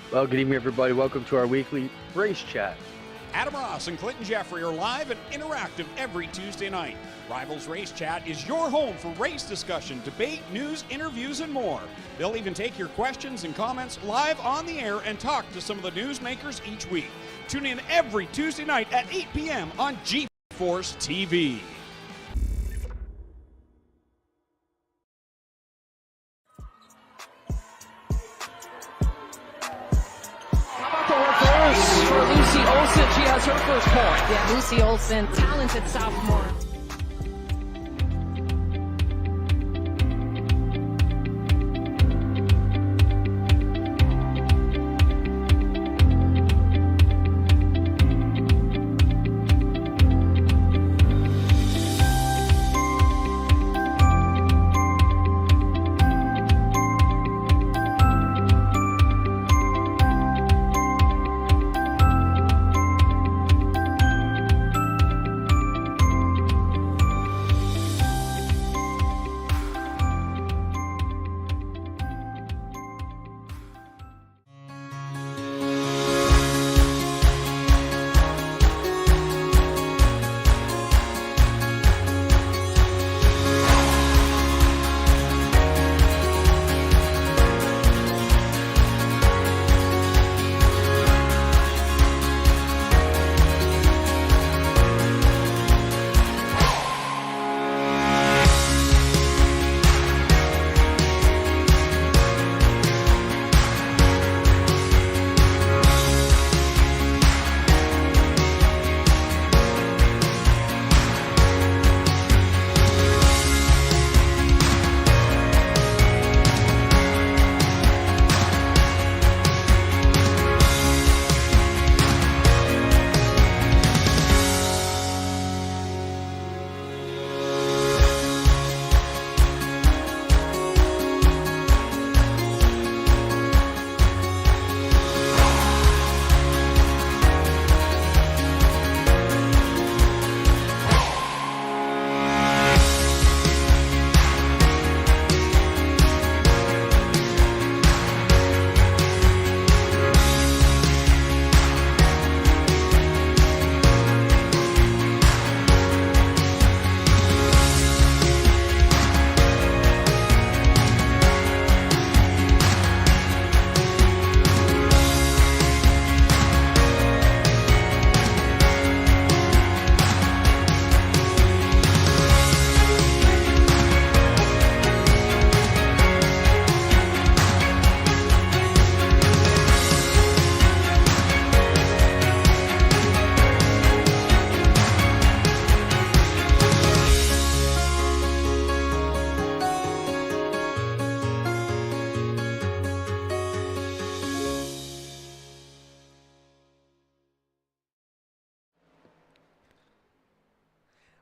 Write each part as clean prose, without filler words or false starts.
Well, good evening, everybody. Welcome to our weekly race chat. Adam Ross and Clinton Jeffrey are live and interactive every Tuesday night. Rivals Race Chat is your home for race discussion, debate, news, interviews, and more. They'll even take your questions and comments live on the air and talk to some of the newsmakers each week. Tune in every Tuesday night at 8 p.m. on G-Force TV. For Lucy Olsen, she has her first point. Yeah, Lucy Olsen, talented sophomore.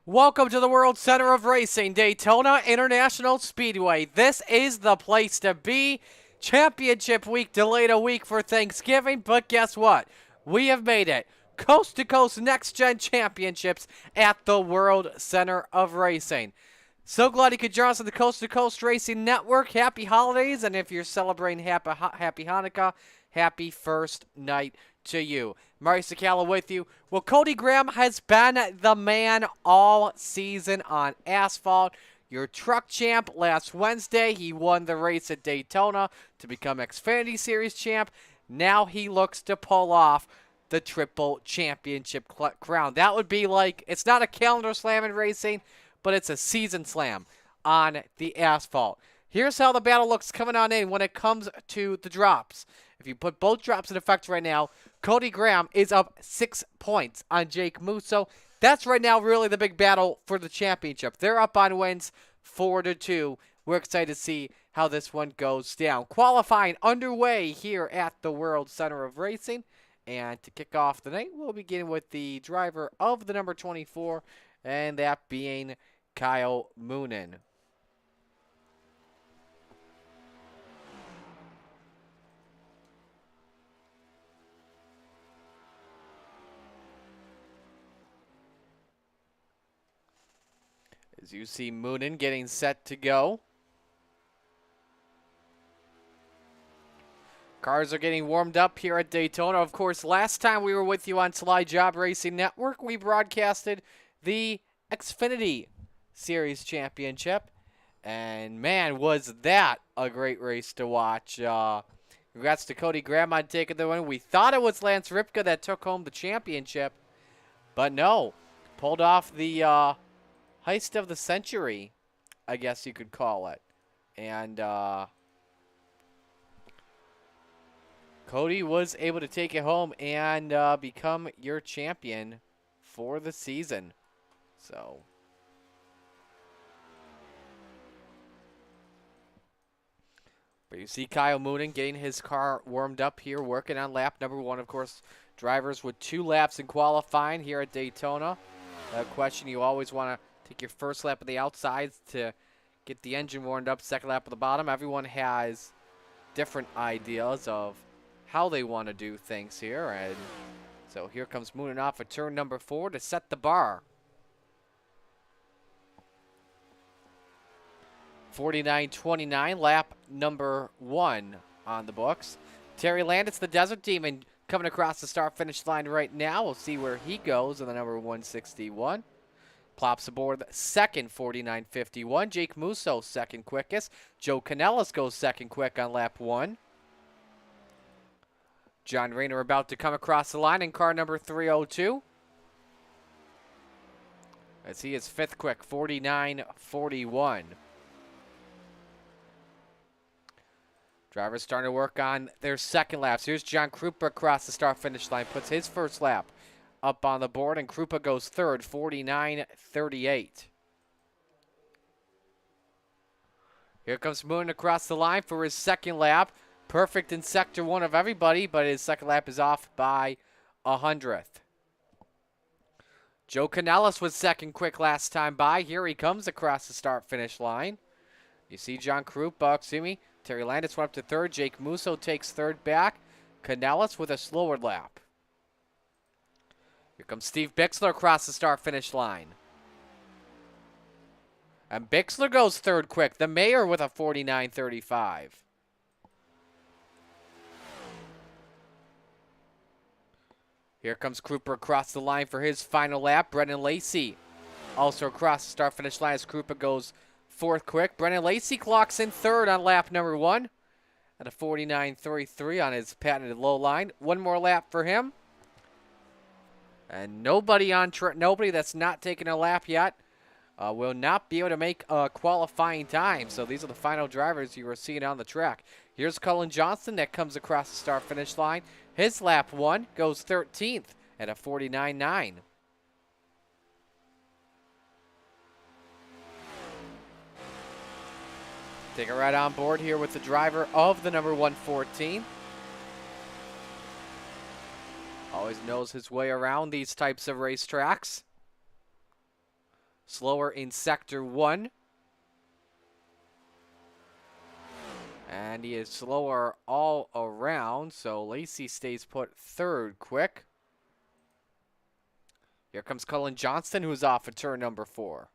Welcome to the World Center of Racing, Daytona International Speedway. This is the place to be. Championship week delayed a week for Thanksgiving, but guess what? We have made it. Coast to coast next gen championships at the World Center of Racing. So glad you could join us on the Coast to Coast Racing Network. Happy holidays, and if you're celebrating happy Hanukkah, happy first night to you. Murray Sakala with you. Well, Cody Graham has been the man all season on asphalt. Your truck champ last Wednesday. He won the race at Daytona to become Xfinity Series champ. Now he looks to pull off the triple championship crown. That would be like, it's not a calendar slam in racing, but it's a season slam on the asphalt. Here's how the battle looks coming on in when it comes to the drops. If you put both drops in effect right now, Cody Graham is up 6 points on Jake Musso. That's right now really the big battle for the championship. They're up on wins 4-2. We're excited to see how this one goes down. Qualifying underway here at the World Center of Racing. And to kick off the night, we'll begin with the driver of the number 24, and that being Kyle Moonen. As you see Moonen getting set to go. Cars are getting warmed up here at Daytona. Of course, last time we were with you on Sly Job Racing Network, we broadcasted the Xfinity Series Championship. And man, was that a great race to watch. Congrats to Cody Graham on taking the win. We thought it was Lance Ripka that took home the championship. But no, pulled off the heist of the century, I guess you could call it. And Cody was able to take it home and become your champion for the season. So, but you see Kyle Moonen getting his car warmed up here, working on lap number 1. Of course, drivers with 2 laps in qualifying here at Daytona. A question, you always want to take your first lap of the outsides to get the engine warmed up, second lap of the bottom. Everyone has different ideas of how they want to do things here. And so here comes Moonen off of turn number 4 to set the bar. 49.29, lap number 1 on the books. Terry Landis, the Desert Demon, coming across the start-finish line right now. We'll see where he goes in the number 161. Plops aboard second, 49.51. Jake Musso, second quickest. Joe Canellis goes second quick on lap 1. John Rayner about to come across the line in car number 302. As he is 5th quick, 49.41. Drivers starting to work on their second laps. Here's John Krupa across the start-finish line. Puts his first lap up on the board, and Krupa goes third, 49.38. Here comes Moonen across the line for his second lap. Perfect in sector 1 of everybody, but his second lap is off by 100th. Joe Canellis was second quick last time by. Here he comes across the start-finish line. You see John Krupa, Terry Landis went up to third. Jake Musso takes third back. Canellis with a slower lap. Here comes Steve Bixler across the start-finish line. And Bixler goes third quick. The Mayor with a 49.35. Here comes Krupa across the line for his final lap. Brendan Lacey also across the start-finish line as Krupa goes 4th quick. Brendan Lacey clocks in 3rd on lap number 1 at a 49.33 on his patented low line. One more lap for him. And nobody that's not taking a lap yet will not be able to make a qualifying time. So these are the final drivers you are seeing on the track. Here's Cullen Johnson that comes across the start-finish line. His lap 1 goes 13th at a 49.9. Take it right on board here with the driver of the number 114. Always knows his way around these types of racetracks. Slower in sector 1. And he is slower all around, so Lacey stays put 3rd quick. Here comes Cullen Johnston, who's off at turn number 4.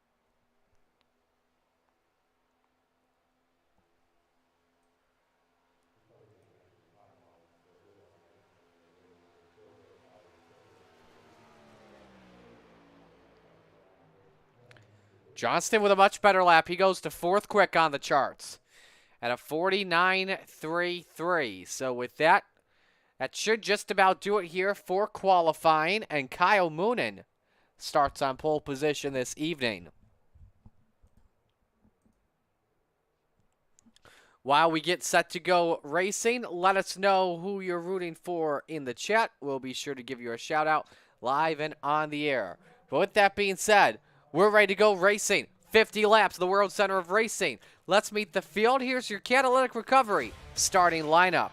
Johnston with a much better lap. He goes to 4th quick on the charts at a 49.33. So with that, that should just about do it here for qualifying. And Kyle Moonen starts on pole position this evening. While we get set to go racing, let us know who you're rooting for in the chat. We'll be sure to give you a shout out live and on the air. But with that being said, we're ready to go racing. 50 laps of the World Center of Racing. Let's meet the field. Here's your catalytic recovery starting lineup.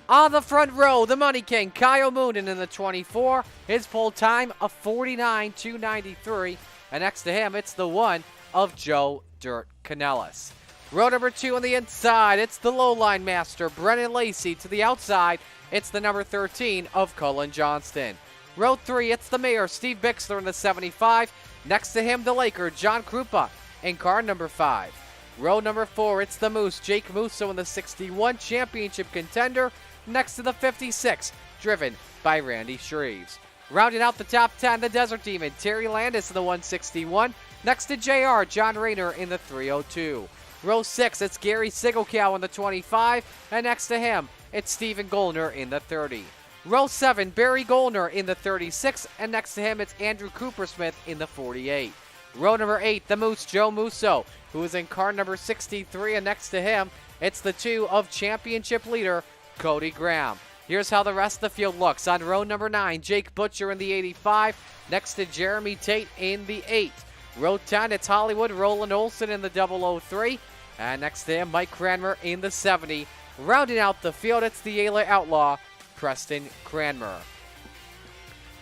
On the front row, the Money King, Kyle Moonen in the 24. His pole time, a 49.293. And next to him, it's the one of Joe Dirt Canellis. Row number 2 on the inside, it's the lowline master, Brennan Lacey. To the outside, it's the number 13 of Cullen Johnston. Row 3, it's the Mayor, Steve Bixler in the 75. Next to him, the Laker, John Krupa in car number 5. Row number 4, it's the Moose, Jake Musso in the 61, championship contender, next to the 56, driven by Randy Shreves. Rounding out the top 10, the Desert Demon, Terry Landis in the 161, next to JR, John Rayner in the 302. Row 6, it's Gary Sigelkow in the 25, and next to him, it's Steven Goldner in the 30. Row 7, Barry Goldner in the 36, and next to him, it's Andrew Coopersmith in the 48. Row number 8, the Moose, Joe Musso, who is in car number 63, and next to him, it's the 2 of championship leader, Cody Graham. Here's how the rest of the field looks. On row number 9, Jake Butcher in the 85, next to Jeremy Tate in the 8. Row 10, it's Hollywood, Roland Olson in the 003, and next to him, Mike Cranmer in the 70. Rounding out the field, it's the Ayla Outlaw, Preston Cranmer.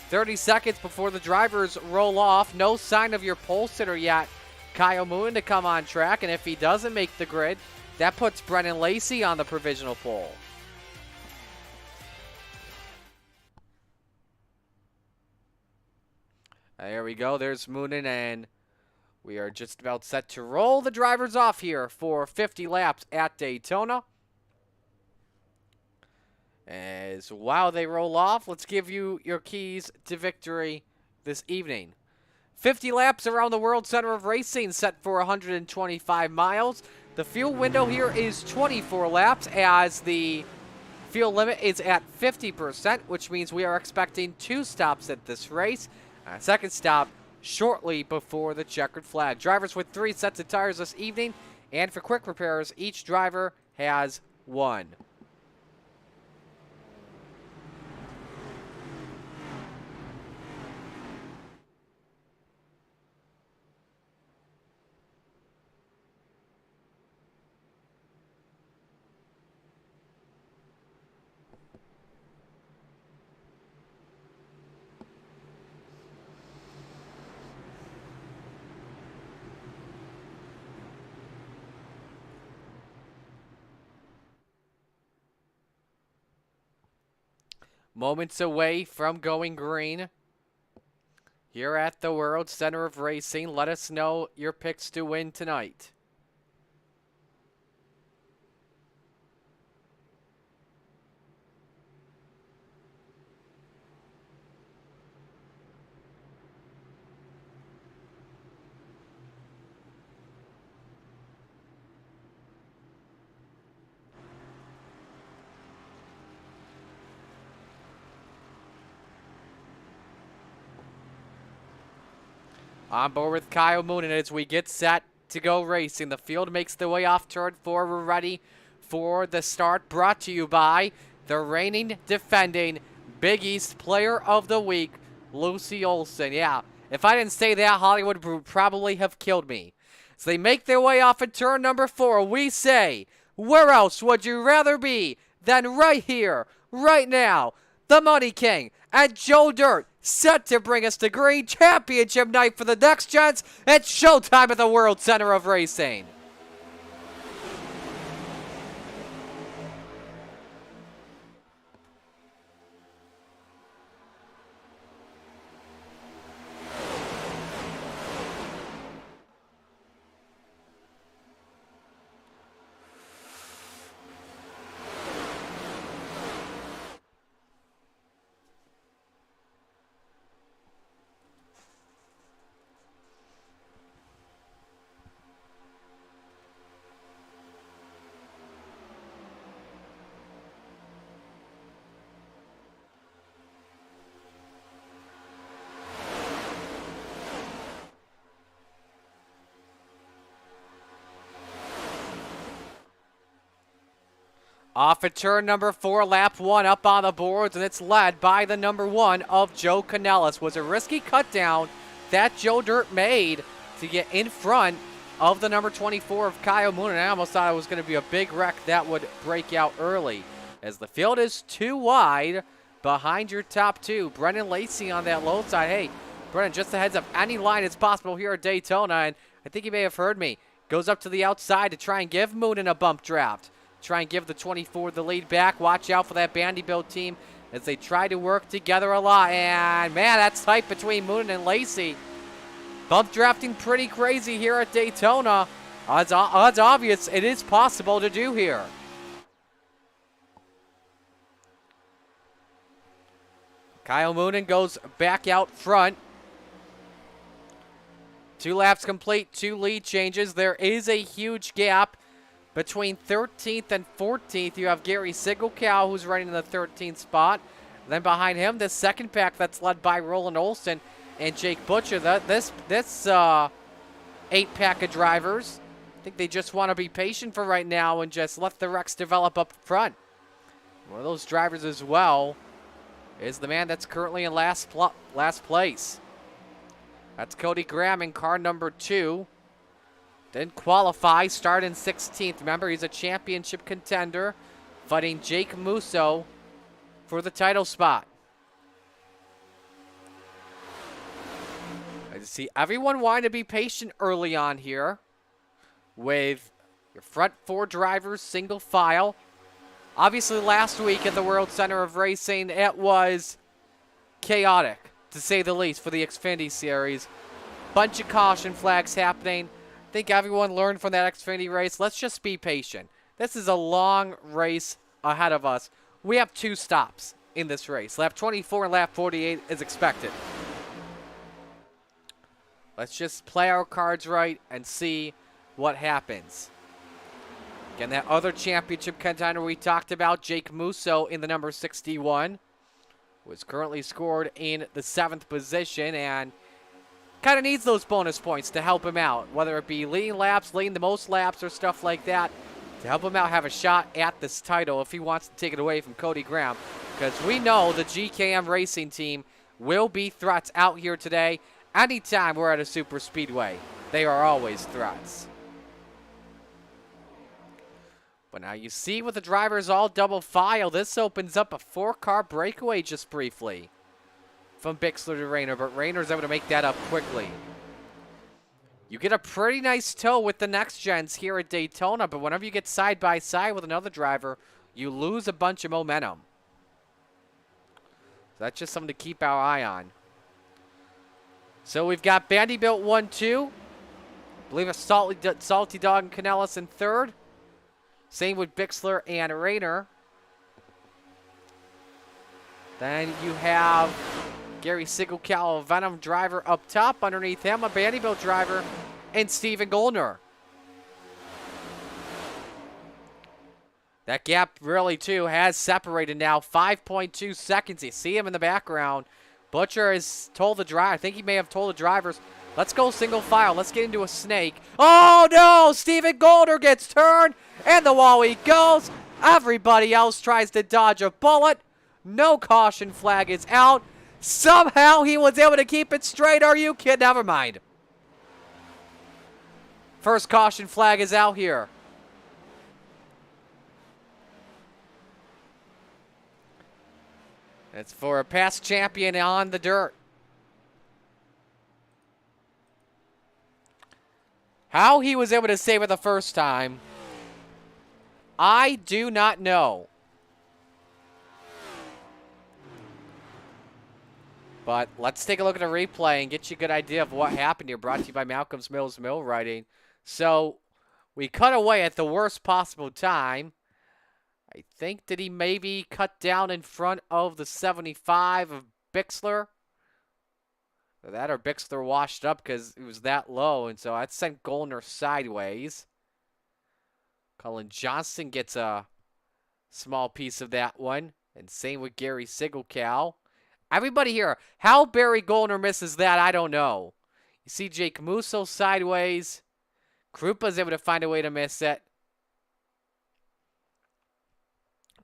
30 seconds before the drivers roll off. No sign of your pole sitter yet, Kyle Moon, to come on track, and if he doesn't make the grid, that puts Brennan Lacey on the provisional pole. There we go. There's Moonen, and we are just about set to roll the drivers off here for 50 laps at Daytona. As while they roll off, let's give you your keys to victory this evening. 50 laps around the World Center of Racing, set for 125 miles. The fuel window here is 24 laps, as the fuel limit is at 50%, which means we are expecting 2 stops at this race. A second stop shortly before the checkered flag. Drivers with 3 sets of tires this evening, and for quick repairs, each driver has 1. Moments away from going green here at the World Center of Racing. Let us know your picks to win tonight. On board with Kyle Moonen as we get set to go racing. The field makes the way off turn 4. We're ready for the start, brought to you by the reigning, defending Big East Player of the Week, Lucy Olson. Yeah, if I didn't say that, Hollywood would probably have killed me. So they make their way off at turn number 4. We say, where else would you rather be than right here, right now? The Money King and Joe Dirt, set to bring us to green. Championship night for the next gents. It's showtime at the World Center of Racing. Off at turn number 4, lap 1 up on the boards, and it's led by the number 1 of Joe Canellis. Was a risky cut down that Joe Dirt made to get in front of the number 24 of Kyle Moon, and I almost thought it was going to be a big wreck that would break out early, as the field is too wide behind your top 2. Brennan Lacey on that low side. Hey, Brennan, just a heads up, any line is possible here at Daytona, and I think you may have heard me. Goes up to the outside to try and give Moonen a bump draft. Try and give the 24 the lead back. Watch out for that Vanderbilt team as they try to work together a lot. And, man, that's tight between Moonen and Lacey. Bump drafting pretty crazy here at Daytona. Odds obvious, it is possible to do here. Kyle Moonen goes back out front. 2 laps complete, 2 lead changes. There is a huge gap between 13th and 14th. You have Gary Sigelkow, who's running in the 13th spot. Then behind him, the second pack that's led by Roland Olson and Jake Butcher. This 8-pack of drivers, I think they just want to be patient for right now and just let the wrecks develop up front. One of those drivers as well is the man that's currently in last place. That's Cody Graham in car number 2. Didn't qualify, started in 16th. Remember, he's a championship contender, fighting Jake Musso for the title spot. I see everyone wanting to be patient early on here with your front 4 drivers, single file. Obviously, last week at the World Center of Racing, it was chaotic, to say the least, for the Xfinity Series. Bunch of caution flags happening. I think everyone learned from that Xfinity race. Let's just be patient. This is a long race ahead of us. We have 2 stops in this race. Lap 24 and lap 48 is expected. Let's just play our cards right and see what happens. Again, that other championship contender we talked about, Jake Musso in the number 61, was currently scored in the 7th position and kind of needs those bonus points to help him out, whether it be leading laps, leading the most laps, or stuff like that, to help him out have a shot at this title if he wants to take it away from Cody Graham. Because we know the GKM Racing team will be threats out here today. Anytime we're at a super speedway, they are always threats. But now you see with the drivers all double file, this opens up a 4-car breakaway just briefly from Bixler to Rayner, but Rayner's able to make that up quickly. You get a pretty nice tow with the next gens here at Daytona, but whenever you get side by side with another driver, you lose a bunch of momentum. So that's just something to keep our eye on. So we've got Vanderbilt 1-2. I believe a Salty Dog and Canellis in 3rd. Same with Bixler and Rayner. Then you have Gary Sigelkow, a Venom driver up top. Underneath him, a Vanderbilt driver, and Steven Goldner. That gap really, too, has separated now. 5.2 seconds. You see him in the background. Butcher has told the driver, I think he may have told the drivers, let's go single file. Let's get into a snake. Oh, no! Steven Goldner gets turned, and the wall he goes. Everybody else tries to dodge a bullet. No caution flag is out. Somehow he was able to keep it straight. Are you kidding? Never mind. First caution flag is out here. It's for a past champion on the dirt. How he was able to save it the first time, I do not know. But let's take a look at a replay and get you a good idea of what happened here. Brought to you by Malcolm's Mills Mill Writing. So we cut away at the worst possible time. I think that he maybe cut down in front of the 75 of Bixler. That or Bixler washed up because it was that low, and so that sent Goldner sideways. Cullen Johnson gets a small piece of that one, and same with Gary Sigelkow. Everybody here, how Barry Goldner misses that, I don't know. You see Jake Musso sideways. Krupa's able to find a way to miss it.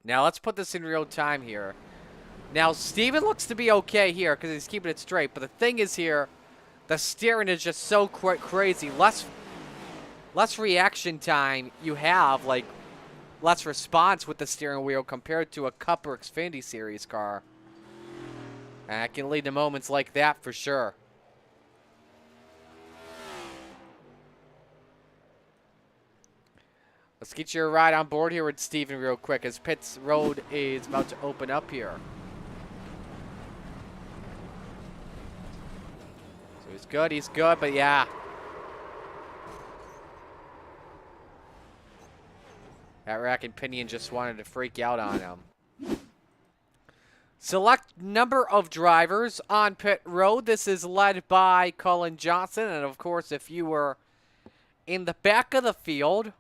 Now let's put this in real time here. Now Steven looks to be okay here because he's keeping it straight. But the thing is here, the steering is just so crazy. Less reaction time you have, like less response with the steering wheel compared to a Cup or Xfinity Series car. And it can lead to moments like that for sure. Let's get you a ride on board here with Steven real quick as Pitts Road is about to open up here. So he's good, but yeah. That rack and pinion just wanted to freak out on him. Select number of drivers on pit road. This is led by Colin Johnson. And, of course, if you were in the back of the field,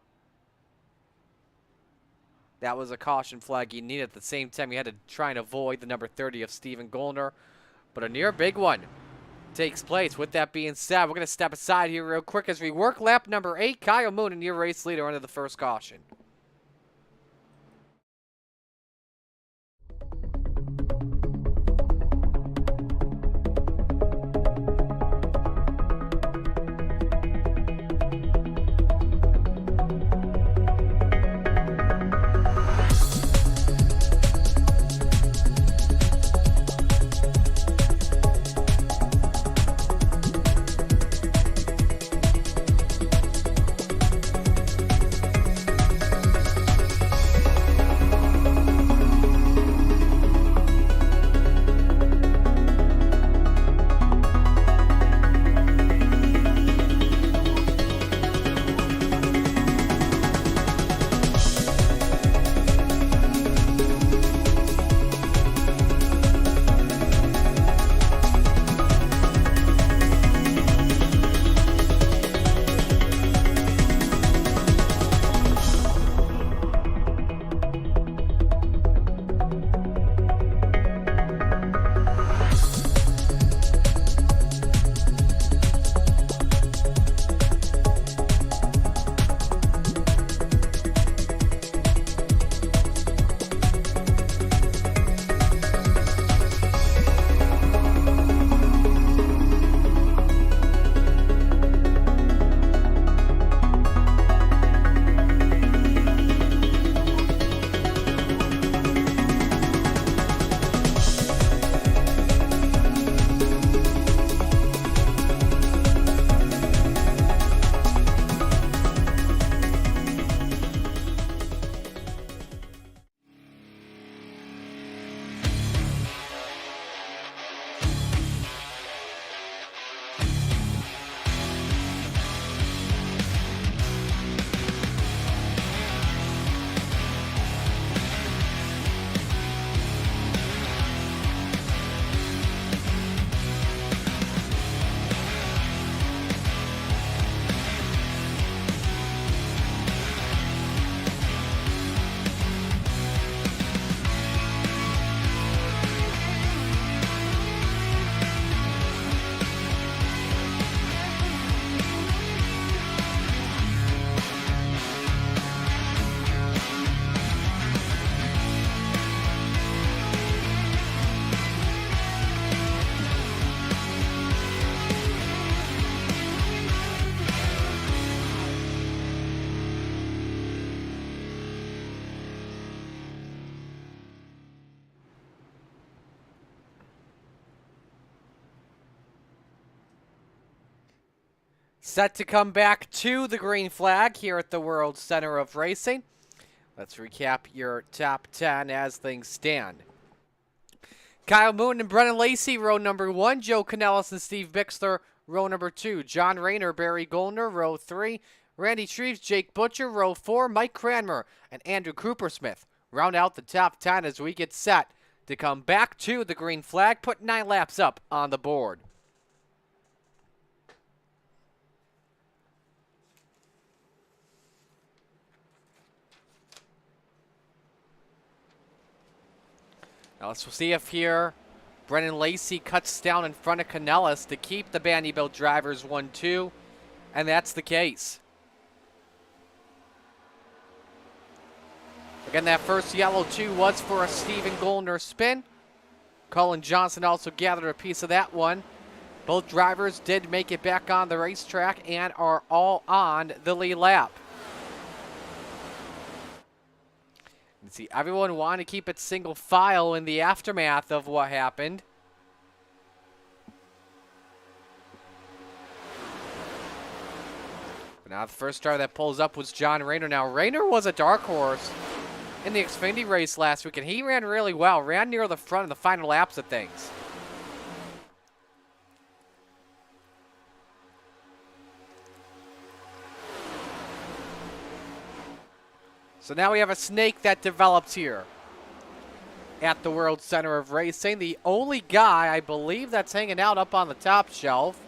that was a caution flag you needed. At the same time, you had to try and avoid the number 30 of Stephen Gollner. But a near big one takes place. With that being said, we're going to step aside here real quick as we work lap number 8. Kyle Moonen, your race leader, under the first caution. Set to come back to the green flag here at the World Center of Racing. Let's recap your top 10 as things stand. Kyle Moonen and Brennan Lacey, row number 1. Joe Canellis and Steve Bixler, row number 2. John Rayner, Barry Gollner, row 3. Randy Treves, Jake Butcher, row 4. Mike Cranmer and Andrew Coopersmith round out the top 10 as we get set to come back to the green flag, put 9 laps up on the board. Now let's see if here Brennan Lacey cuts down in front of Canellis to keep the Vanderbilt drivers 1-2, and that's the case. Again, that first yellow 2 was for a Stephen Gollner spin. Colin Johnson also gathered a piece of that one. Both drivers did make it back on the racetrack and are all on the lead lap. You see, everyone wanted to keep it single file in the aftermath of what happened. But now the first driver that pulls up was John Rayner. Now, Rayner was a dark horse in the Xfinity race last week, and he ran really well. Ran near the front in the final laps of things. So now we have a snake that develops here at the World Center of Racing. The only guy, I believe, that's hanging out up on the top shelf,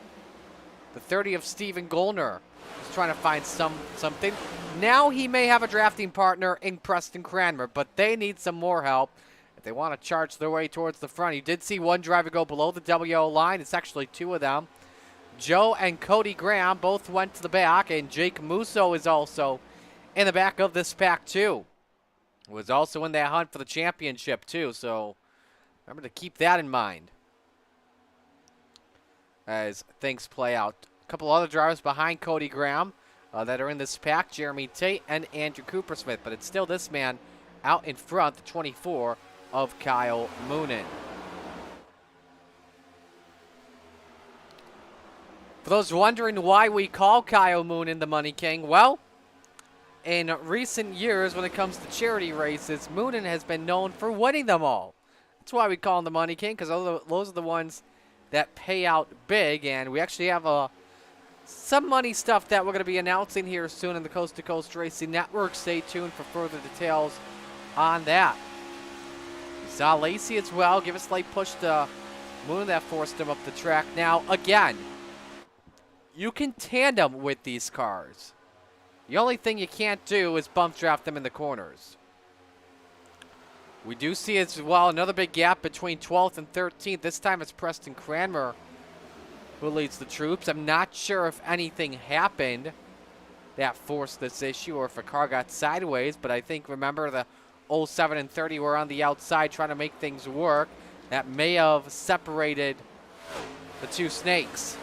the 30 of Stephen Gollner. He's trying to find something. Now he may have a drafting partner in Preston Cranmer, but they need some more help if they want to charge their way towards the front. You did see one driver go below the WO line. It's actually two of them. Joe and Cody Graham both went to the back, and Jake Musso is also in the back of this pack too. Was also in that hunt for the championship too, so remember to keep that in mind as things play out. A couple other drivers behind Cody Graham that are in this pack, Jeremy Tate and Andrew Coopersmith, but it's still this man out in front, the 24 of Kyle Moonen. For those wondering why we call Kyle Moonen the Money King, well, in recent years, when it comes to charity races, Moonen has been known for winning them all. That's why we call him the Money King, because those are the ones that pay out big. And we actually have some money stuff that we're going to be announcing here soon in the Coast to Coast Racing Network. Stay tuned for further details on that. We saw Lacey as well give a slight push to Moonen that forced him up the track. Now, again, you can tandem with these cars. The only thing you can't do is bump draft them in the corners. We do see as well another big gap between 12th and 13th. This time it's Preston Cranmer who leads the troops. I'm not sure if anything happened that forced this issue or if a car got sideways, but I think, remember, the 07 and 30 were on the outside trying to make things work. That may have separated the two snakes.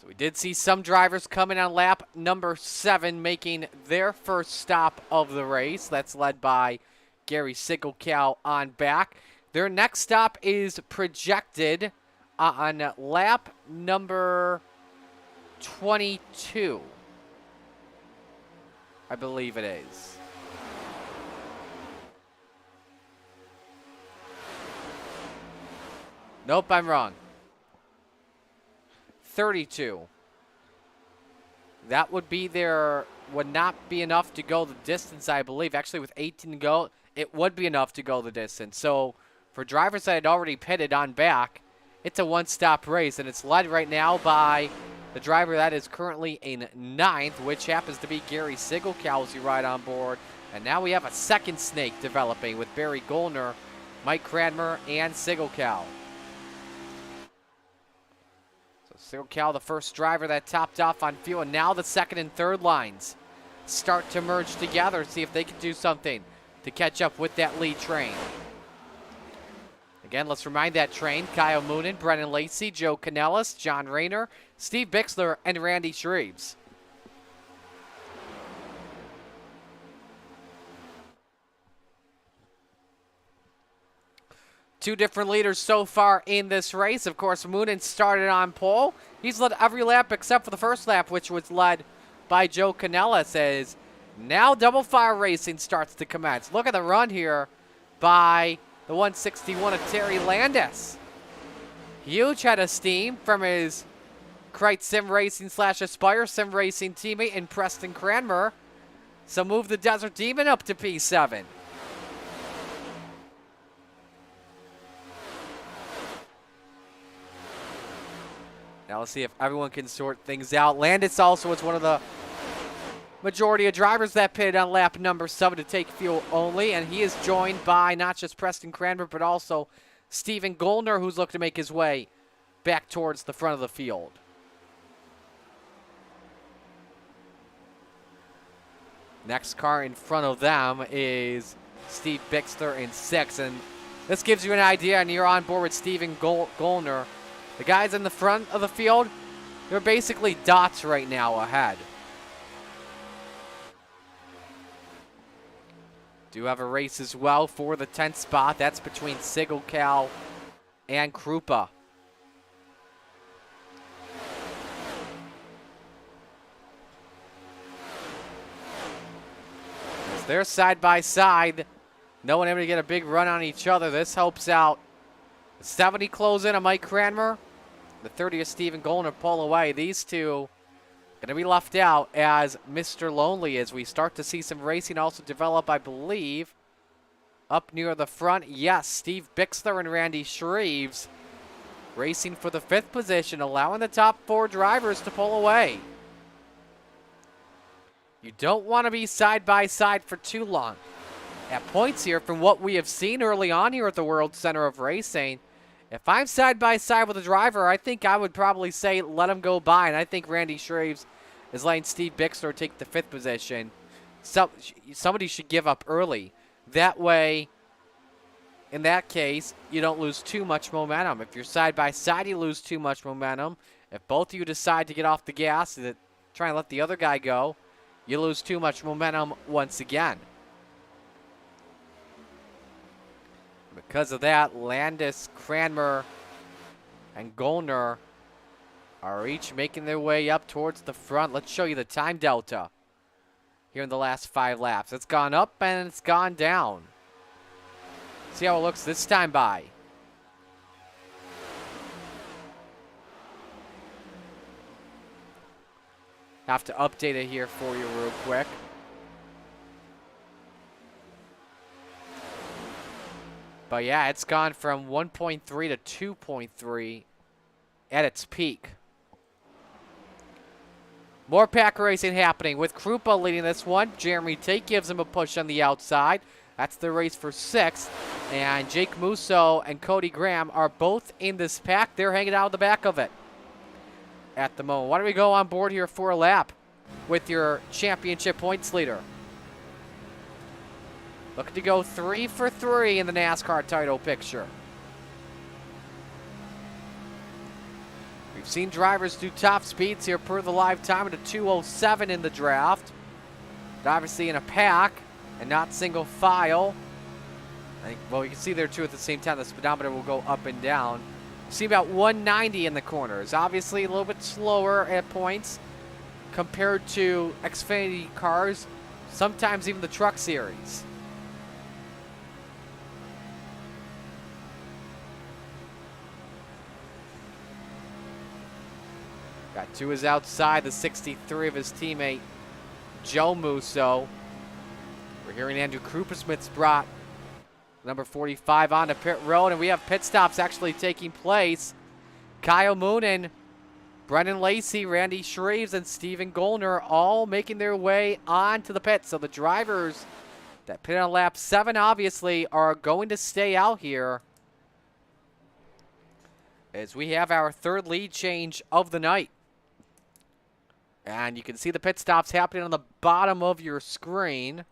We did see some drivers coming on lap number 7 making their first stop of the race. That's led by Gary Sigelkow on back. Their next stop is projected on lap number 22. I believe it is. Nope, I'm wrong. 32. That would not be enough to go the distance, I believe. Actually, with 18 to go, it would be enough to go the distance. So, for drivers that had already pitted on back, it's a one-stop race, and it's led right now by the driver that is currently in 9th, which happens to be Gary Sigelkow as you ride on board. And now we have a second snake developing with Barry Gollner, Mike Cranmer, and Sigelkow. Sigelkow, the first driver that topped off on fuel, and now the second and third lines start to merge together, see if they can do something to catch up with that lead train. Again, let's remind that train: Kyle Moonen, Brennan Lacey, Joe Canellis, John Rayner, Steve Bixler, and Randy Shreves. Two different leaders so far in this race. Of course, Moonen started on pole. He's led every lap except for the first lap, which was led by Joe Canellis, as now double fire racing starts to commence. Look at the run here by the 161 of Terry Landis. Huge head of steam from his Krite Sim Racing / Aspire Sim Racing teammate in Preston Cranmer. So move the Desert Demon up to P7. Now let's see if everyone can sort things out. Landis also was one of the majority of drivers that pitted on lap number 7 to take fuel only, and he is joined by not just Preston Cranmer, but also Stephen Gollner, who's looking to make his way back towards the front of the field. Next car in front of them is Steve Bixler in 6th, and this gives you an idea, and you're on board with Stephen Gollner. The guys in the front of the field, they're basically dots right now ahead. Do have a race as well for the 10th spot. That's between Sigelkow and Krupa. As they're side by side, no one able to get a big run on each other. This helps out 70 close in on Mike Cranmer The 30th Stephen Gollner pull away. These two going to be left out as Mr. Lonely as we start to see some racing also develop, I believe, up near the front. Yes, Steve Bixler and Randy Shreves racing for the 5th position, allowing the top 4 drivers to pull away. You don't want to be side by side for too long. At points here, from what we have seen early on here at the World Center of Racing, if I'm side by side with a driver, I think I would probably say let him go by, and I think Randy Shreves is letting Steve Bixler take the 5th position. Somebody should give up early. That way, in that case, you don't lose too much momentum. If you're side by side, you lose too much momentum. If both of you decide to get off the gas and try and let the other guy go, you lose too much momentum once again. Because of that, Landis, Cranmer, and Gollner are each making their way up towards the front. Let's show you the time delta here in the last 5 laps. It's gone up and it's gone down. See how it looks this time by. Have to update it here for you real quick. But yeah, it's gone from 1.3 to 2.3 at its peak. More pack racing happening with Krupa leading this one. Jeremy Tate gives him a push on the outside. That's the race for 6th. And Jake Musso and Cody Graham are both in this pack. They're hanging out the back of it at the moment. Why don't we go on board here for a lap with your championship points leader? Looking to go 3 for 3 in the NASCAR title picture. We've seen drivers do top speeds here per the live time at a 2:07 in the draft. But obviously in a pack and not single file. I think, well, you can see there too at the same time the speedometer will go up and down. You see about 190 in the corners. Obviously a little bit slower at points compared to Xfinity cars, sometimes even the Truck Series. Got to his outside, the 63 of his teammate, Joe Musso. We're hearing Andrew Krupersmith's brought number 45 onto pit road, and we have pit stops actually taking place. Kyle Moonen, Brendan Lacey, Randy Shreves, and Stephen Gollner all making their way onto the pit. So the drivers that pit on lap 7 obviously are going to stay out here as we have our 3rd lead change of the night. And you can see the pit stops happening on the bottom of your screen.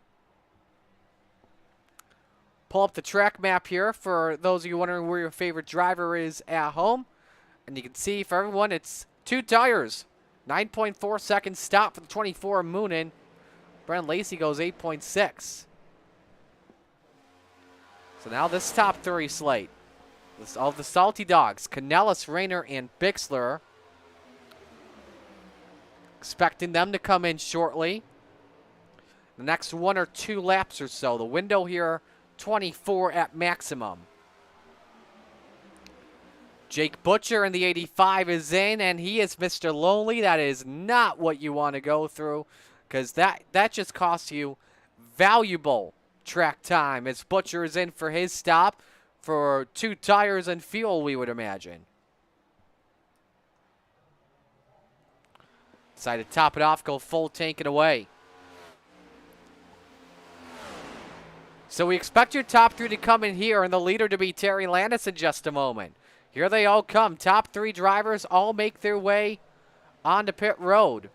Pull up the track map here for those of you wondering where your favorite driver is at home. And you can see for everyone it's 2 tires. 9.4 seconds stop for the 24 Moonen. Brendan Lacey goes 8.6. So now this top 3 slate. This all the Salty Dogs, Canellis, Rayner, and Bixler. Expecting them to come in shortly. The next 1 or 2 laps or so. The window here, 24 at maximum. Jake Butcher in the 85 is in, and he is Mr. Lonely. That is not what you want to go through, because that just costs you valuable track time, as Butcher is in for his stop for 2 tires and fuel, we would imagine. Decided to top it off, go full tank it away. So we expect your top 3 to come in here, and the leader to be Terry Landis in just a moment. Here they all come. Top 3 drivers all make their way onto pit road.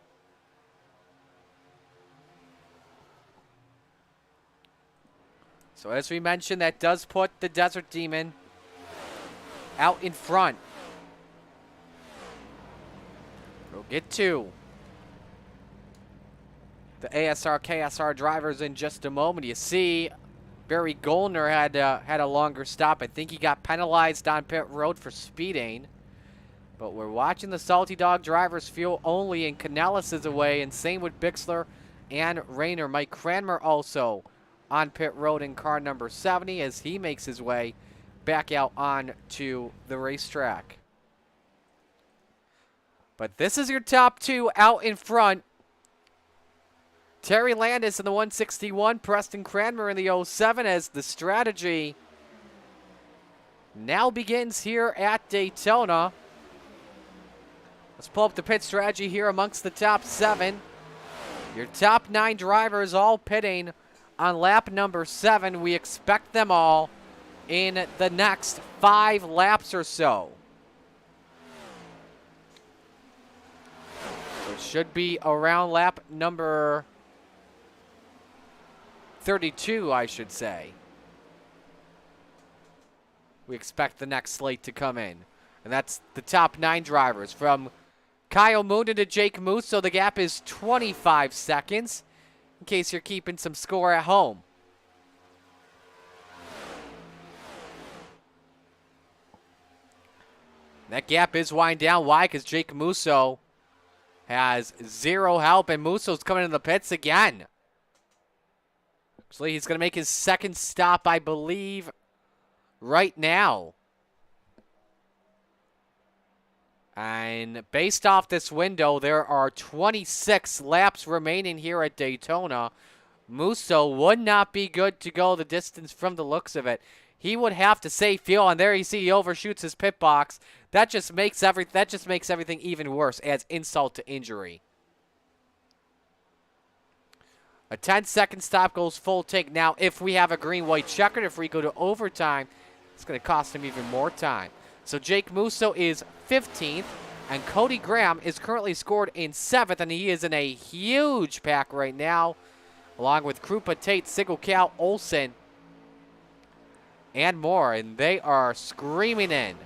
So as we mentioned, that does put the Desert Demon out in front. We'll get to the ASR, KSR drivers in just a moment. You see Barry Gollner had a longer stop. I think he got penalized on pit road for speeding. But we're watching the Salty Dog drivers fuel only, and Canellis is away, and same with Bixler and Rayner. Mike Cranmer also on pit road in car number 70 as he makes his way back out on to the racetrack. But this is your top two out in front. Terry Landis in the 161, Preston Cranmer in the 07 as the strategy now begins here at Daytona. Let's pull up the pit strategy here amongst the top 7. Your top 9 drivers all pitting on lap number 7. We expect them all in the next 5 laps or so. So it should be around lap number 32, I should say. We expect the next slate to come in. And that's the top 9 drivers. From Kyle Moonen to Jake Musso, the gap is 25 seconds, in case you're keeping some score at home. That gap is winding down. Why? Because Jake Musso has 0 help, and Musso's coming in the pits again. Actually, he's going to make his second stop, I believe, right now. And based off this window, there are 26 laps remaining here at Daytona. Musso would not be good to go the distance from the looks of it. He would have to save fuel, and there you see he overshoots his pit box. That just makes everything even worse, adds insult to injury. A 10-second stop goes full tank. Now, if we have a green-white checkered, if we go to overtime, it's going to cost him even more time. So Jake Musso is 15th, and Cody Graham is currently scored in 7th, and he is in a huge pack right now, along with Krupa, Tate, Sigel, Olsen, and more. And they are screaming in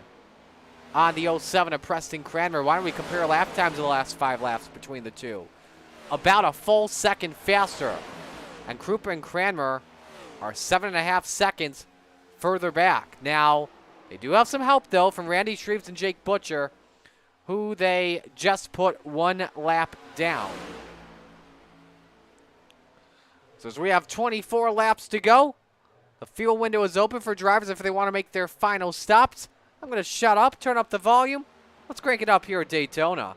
on the 07 of Preston Cranmer. Why don't we compare lap times of the last 5 laps between the two? About a full second faster. And Krupa and Cranmer are 7.5 seconds further back. Now, they do have some help, though, from Randy Shreves and Jake Butcher, who they just put 1 lap down. So as we have 24 laps to go, the fuel window is open for drivers if they want to make their final stops. I'm going to shut up, turn up the volume. Let's crank it up here at Daytona.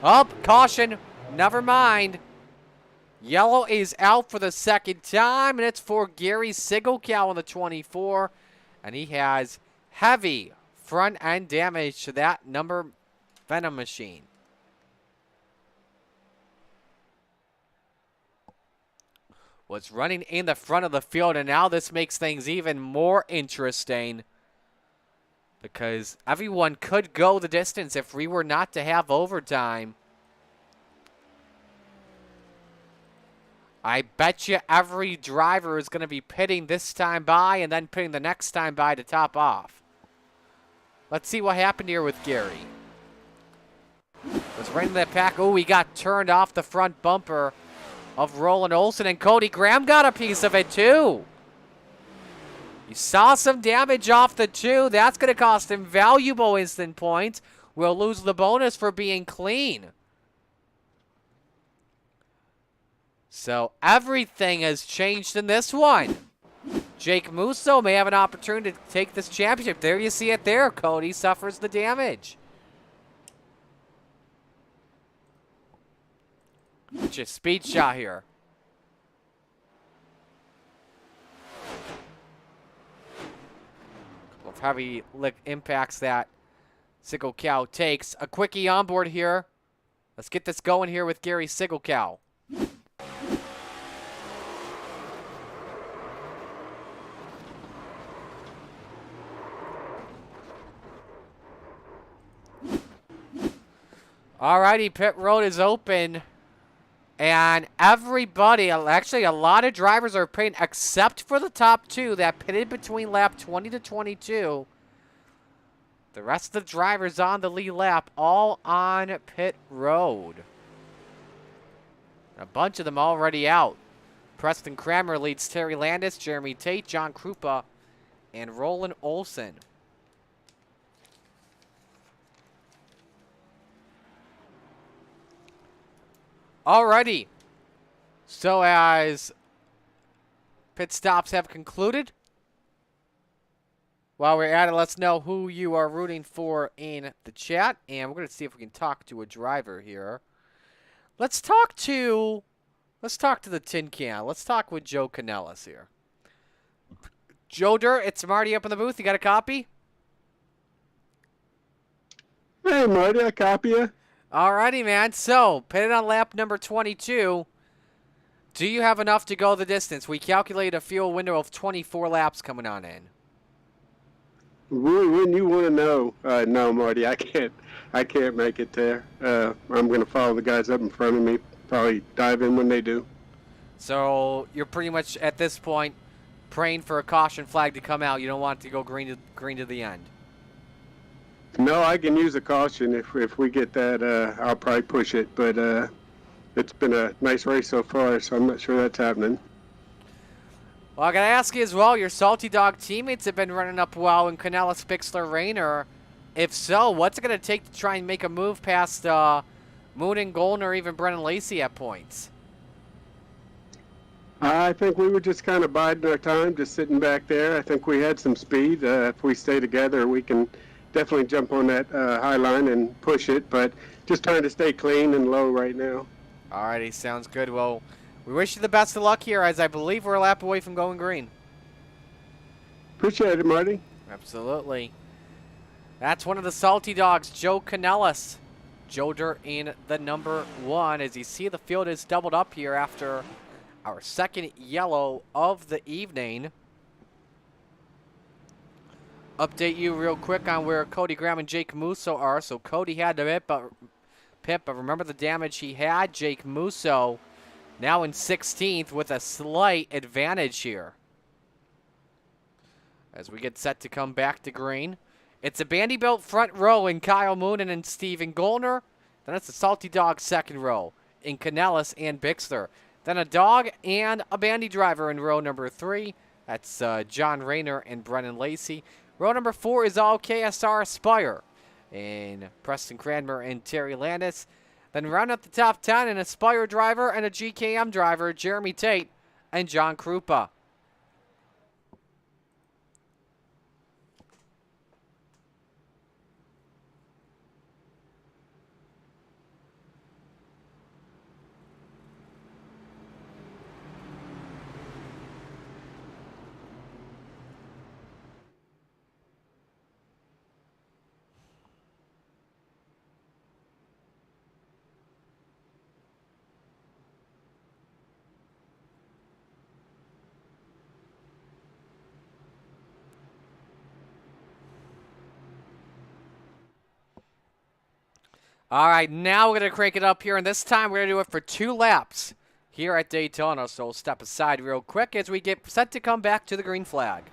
Up, caution, never mind. Yellow is out for the second time, and it's for Gary Sigelkow on the 24. And he has heavy front end damage to that number Venom machine. Was running in the front of the field, and now this makes things even more interesting, because everyone could go the distance if we were not to have overtime. I bet you every driver is going to be pitting this time by and then pitting the next time by to top off. Let's see what happened here with Gary. Was right in that pack. Oh, he got turned off the front bumper of Roland Olsen, and Cody Graham got a piece of it too. You saw some damage off the 2. That's going to cost him valuable instant points. We'll lose the bonus for being clean. So everything has changed in this one. Jake Musso may have an opportunity to take this championship. There you see it there. Cody suffers the damage. Just speed shot here. Couple of heavy lick impacts that Sigelkow takes. A quickie on board here. Let's get this going here with Gary Sigelkow. Alrighty, pit road is open. And everybody, actually a lot of drivers are pitting except for the top 2 that pitted between lap 20 to 22. The rest of the drivers on the lead lap all on pit road. A bunch of them already out. Preston Cranmer leads Terry Landis, Jeremy Tate, John Krupa, and Roland Olsen. Alrighty. So as pit stops have concluded, While we're at it, let's know who you are rooting for in the chat, and we're going to see if we can talk to a driver here. Let's talk to the tin can. Let's talk with Joe Canellis here. Joe Dirt, it's Marty up in the booth. You got a copy? Hey, Marty, I copy you. Alrighty, man. So, pitted on lap number 22. Do you have enough to go the distance? We calculate a fuel window of 24 laps coming on in. When you want to know, no, Marty, I can't make it there. I'm going to follow the guys up in front of me, probably dive in when they do. So, you're pretty much, at this point, praying for a caution flag to come out. You don't want it to go green to the end. No, I can use a caution if we get that. I'll probably push it, but it's been a nice race so far, so I'm not sure that's happening. Well, I got to ask you as well, your Salty Dog teammates have been running up well in Canellis, Bixler, Rayner. If so, what's it going to take to try and make a move past Moon and Golden or even Brennan Lacey at points? I think we were just kind of biding our time, just sitting back there. I think we had some speed. If we stay together, we can definitely jump on that high line and push it, but just trying to stay clean and low right now. Alrighty, sounds good. Well, we wish you the best of luck here, as I believe we're a lap away from going green. Appreciate it, Marty. Absolutely. That's one of the Salty Dogs, Joe Canellis. Joe Dirt in the number 1. As you see, the field is doubled up here after our second yellow of the evening. Update you real quick on where Cody Graham and Jake Musso are. So Cody had to pit, but remember the damage he had. Jake Musso now in 16th with a slight advantage here. As we get set to come back to green. It's a Bandy-Built front row in Kyle Moonen and Steven Gollner. Then it's a Salty Dog second row in Canellis and Bixler. Then a dog and a Bandy driver in row number 3. That's John Rayner and Brennan Lacey. Row number 4 is all KSR Aspire in Preston Cranmer and Terry Landis. Then round up the top 10, an Aspire driver and a GKM driver, Jeremy Tate and John Krupa. All right, now we're going to crank it up here, and this time we're going to do it for 2 laps here at Daytona. So we'll step aside real quick as we get set to come back to the green flag.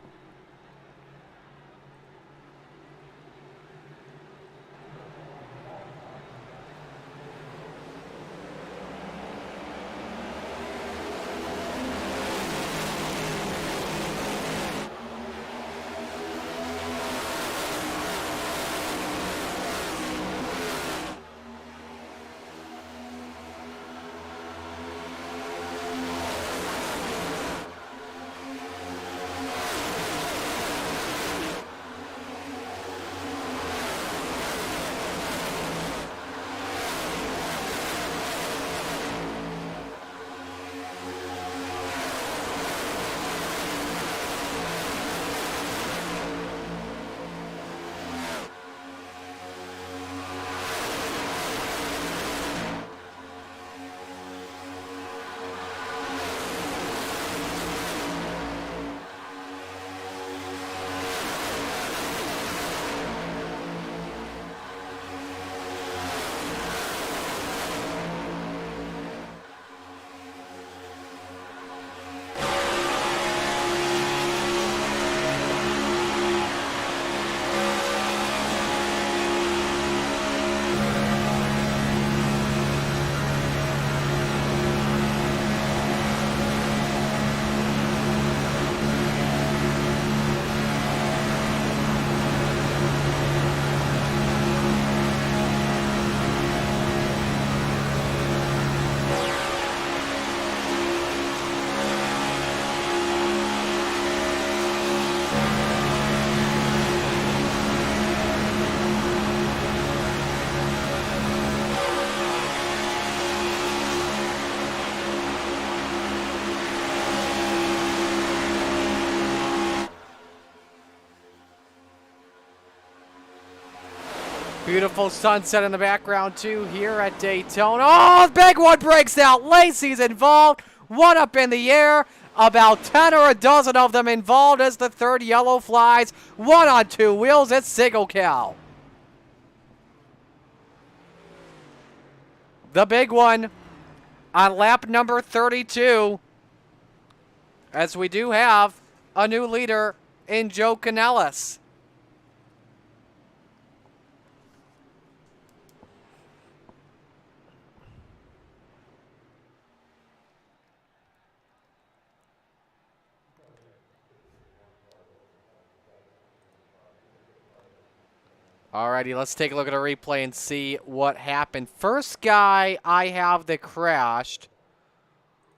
Beautiful sunset in the background, too, here at Daytona. Oh, the big one breaks out. Lacey's involved. One up in the air. About 10 or a dozen of them involved as the third yellow flies. One on two wheels. It's C2CRL. The big one on lap number 32. As we do have a new leader in Joe Canellis. Alrighty, let's take a look at a replay and see what happened. First guy I have that crashed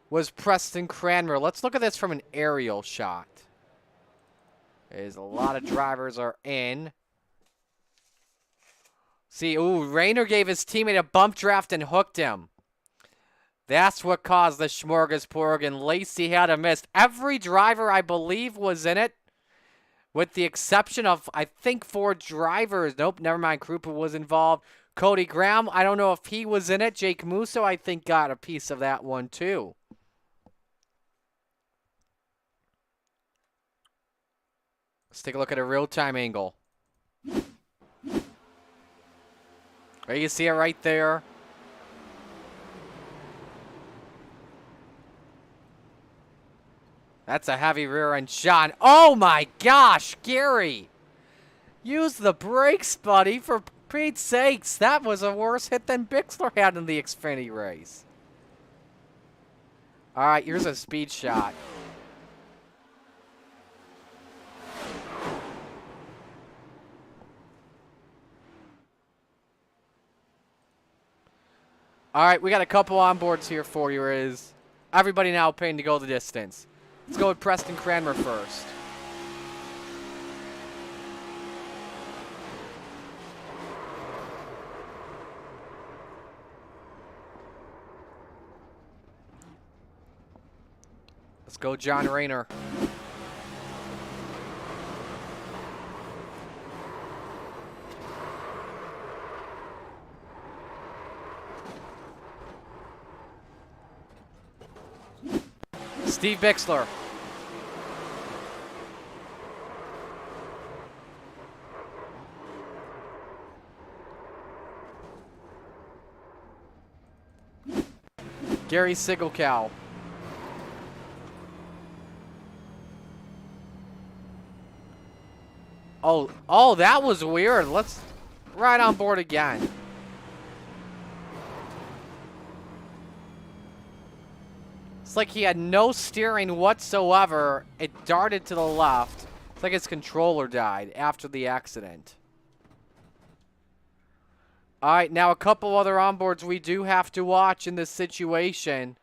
was Preston Cranmer. Let's look at this from an aerial shot. There's a lot of drivers are in. See, ooh, Rayner gave his teammate a bump draft and hooked him. That's what caused the smorgasbord, and Lacey had a miss. Every driver, I believe, was in it. With the exception of, I think, 4 drivers. Nope, never mind. Krupa was involved. Cody Graham, I don't know if he was in it. Jake Musso, I think, got a piece of that one, too. Let's take a look at a real-time angle. There you see it right there. That's a heavy rear end shot. Oh my gosh, Gary. Use the brakes, buddy, for Pete's sakes. That was a worse hit than Bixler had in the Xfinity race. All right, here's a speed shot. All right, we got a couple onboards here for you. Is everybody now paying to go the distance? Let's go with Preston Cranmer first. Let's go John Rayner. Steve Bixler. Gary C2CRL. Oh, that was weird. Let's ride on board again. It's like he had no steering whatsoever. It darted to the left. It's like his controller died after the accident. All right, now a couple other onboards we do have to watch in this situation.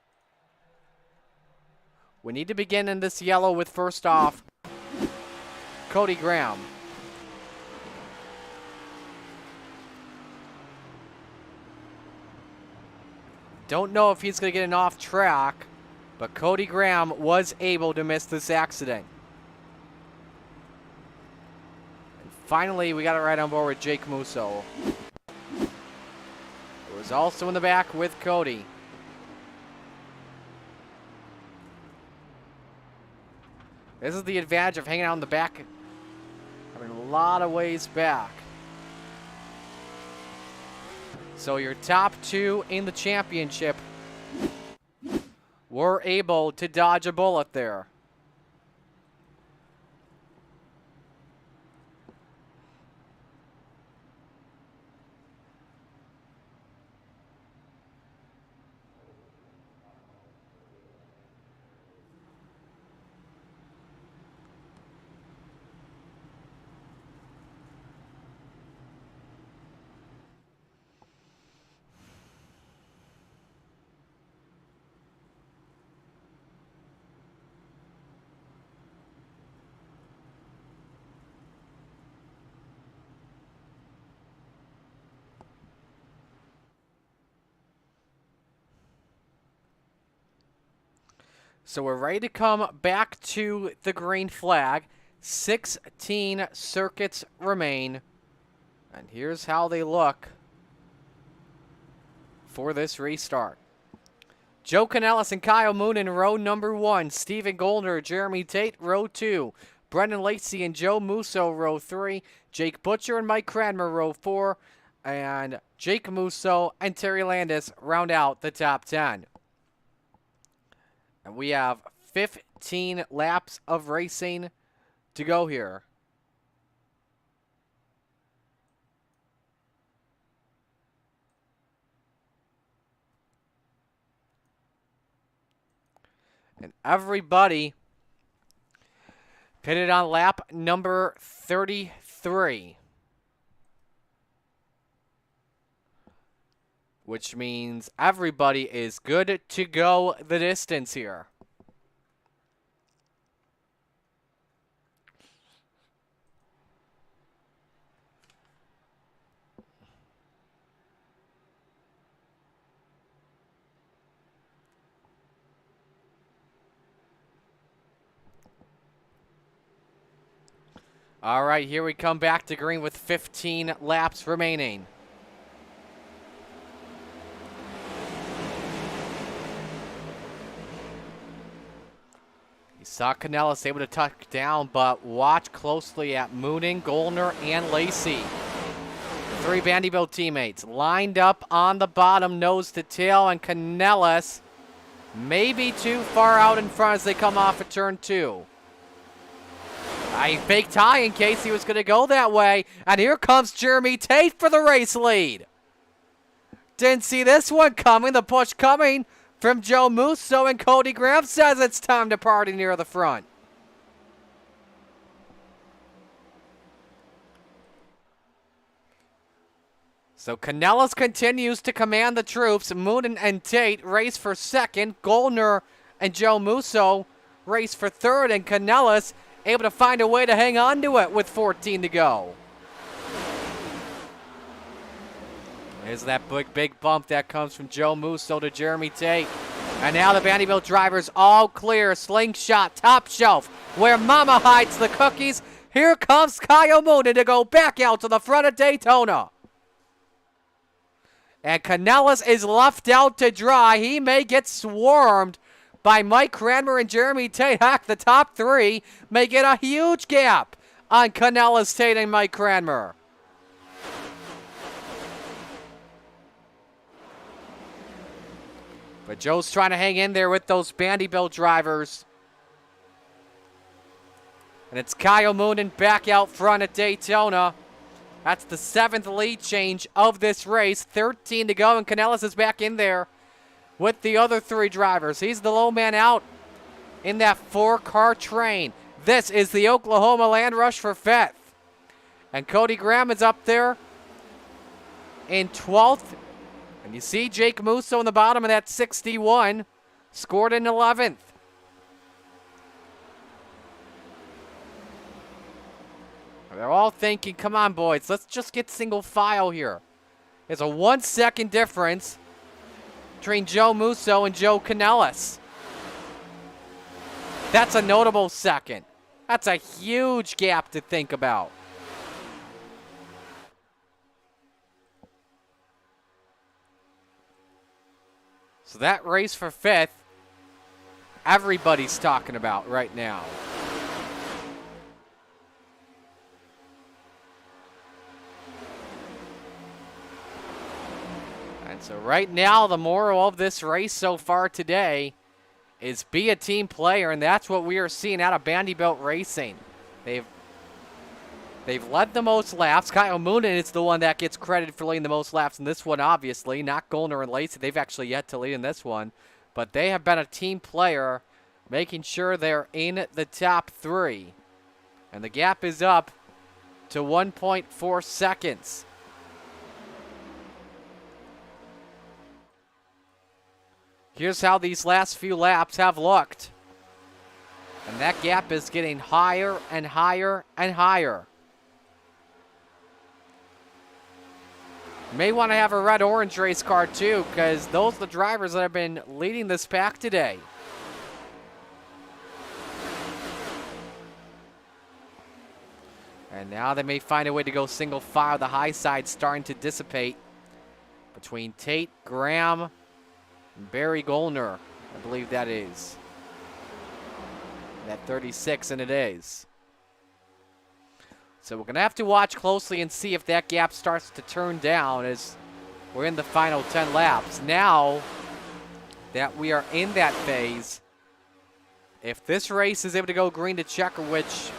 We need to begin in this yellow with, first off, Cody Graham. Don't know if he's going to get an off track, but Cody Graham was able to miss this accident. And finally, we got it right on board with Jake Musso. Who was also in the back with Cody. This is the advantage of hanging out in the back. Having a lot of ways back. So your top two in the championship were able to dodge a bullet there. So we're ready to come back to the green flag. 16 circuits remain. And here's how they look for this restart. Joe Canellis and Kyle Moon in row number 1. Stephen Goldner, Jeremy Tate, row 2. Brendan Lacey and Joe Musso, row 3. Jake Butcher and Mike Cranmer, row 4. And Jake Musso and Terry Landis round out the top 10. And we have 15 laps of racing to go here. And everybody pitted on lap number 33. Which means everybody is good to go the distance here. All right, here we come back to green with 15 laps remaining. You saw Canellis able to tuck down, but watch closely at Moonen, Goldner, and Lacey. The 3 Vanderbilt teammates lined up on the bottom, nose to tail, and Canellis maybe too far out in front as they come off of turn 2. I faked high in case he was going to go that way. And here comes Jeremy Tate for the race lead. Didn't see this one coming. The push coming from Joe Musso, and Cody Graham says it's time to party near the front. So Canellis continues to command the troops. Moonen and Tate race for second. Goldner and Joe Musso race for third. And Canellis able to find a way to hang on to it with 14 to go. There's that big bump that comes from Joe Musso to Jeremy Tate. And now the Vanderbilt drivers all clear. Slingshot, top shelf, where Mama hides the cookies. Here comes Kyle Moonen to go back out to the front of Daytona. And Canellis is left out to dry. He may get swarmed by Mike Cranmer and Jeremy Tate. Heck, the top 3 may get a huge gap on Canellis, Tate, and Mike Cranmer. But Joe's trying to hang in there with those Vanderbilt drivers. And it's Kyle Moonen back out front at Daytona. That's the 7th lead change of this race. 13 to go, and Canellis is back in there with the other 3 drivers. He's the low man out in that 4-car train. This is the Oklahoma Land Rush for 5th. And Cody Graham is up there in 12th. And you see Jake Musso in the bottom of that 61, scored in 11th. They're all thinking, come on, boys, let's just get single file here. There's a 1-second difference between Joe Musso and Joe Canellis. That's a notable second. That's a huge gap to think about. So that race for 5th, everybody's talking about right now. And so right now, the moral of this race so far today is be a team player, and that's what we are seeing out of Vanderbilt Racing. They've led the most laps. Kyle Moonen is the one that gets credited for leading the most laps in this one, obviously. Not Goldner and Lacey. They've actually yet to lead in this one. But they have been a team player, making sure they're in the top 3. And the gap is up to 1.4 seconds. Here's how these last few laps have looked. And that gap is getting higher and higher and higher. You may want to have a red-orange race car too, because those are the drivers that have been leading this pack today. And And now they may find a way to go single file. The high side starting to dissipate between Tate, Graham, and Barry Gollner. I believe that is. That 36, and it is. So we're going to have to watch closely and see if that gap starts to turn down as we're in the final 10 laps. Now that we are in that phase, if this race is able to go green to checker, which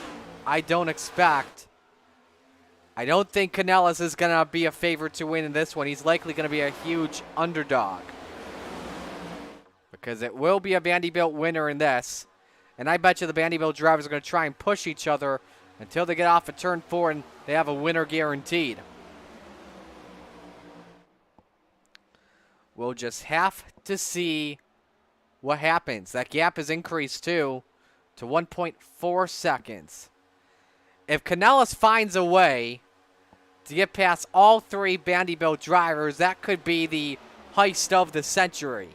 I don't expect, I don't think Canellis is going to be a favorite to win in this one. He's likely going to be a huge underdog because it will be a Vanderbilt winner in this. And I bet you the Vanderbilt drivers are going to try and push each other until they get off of turn 4 and they have a winner guaranteed. We'll just have to see what happens. That gap is increased too to 1.4 seconds. If Canellis finds a way to get past all 3 Vanderbilt drivers, that could be the heist of the century.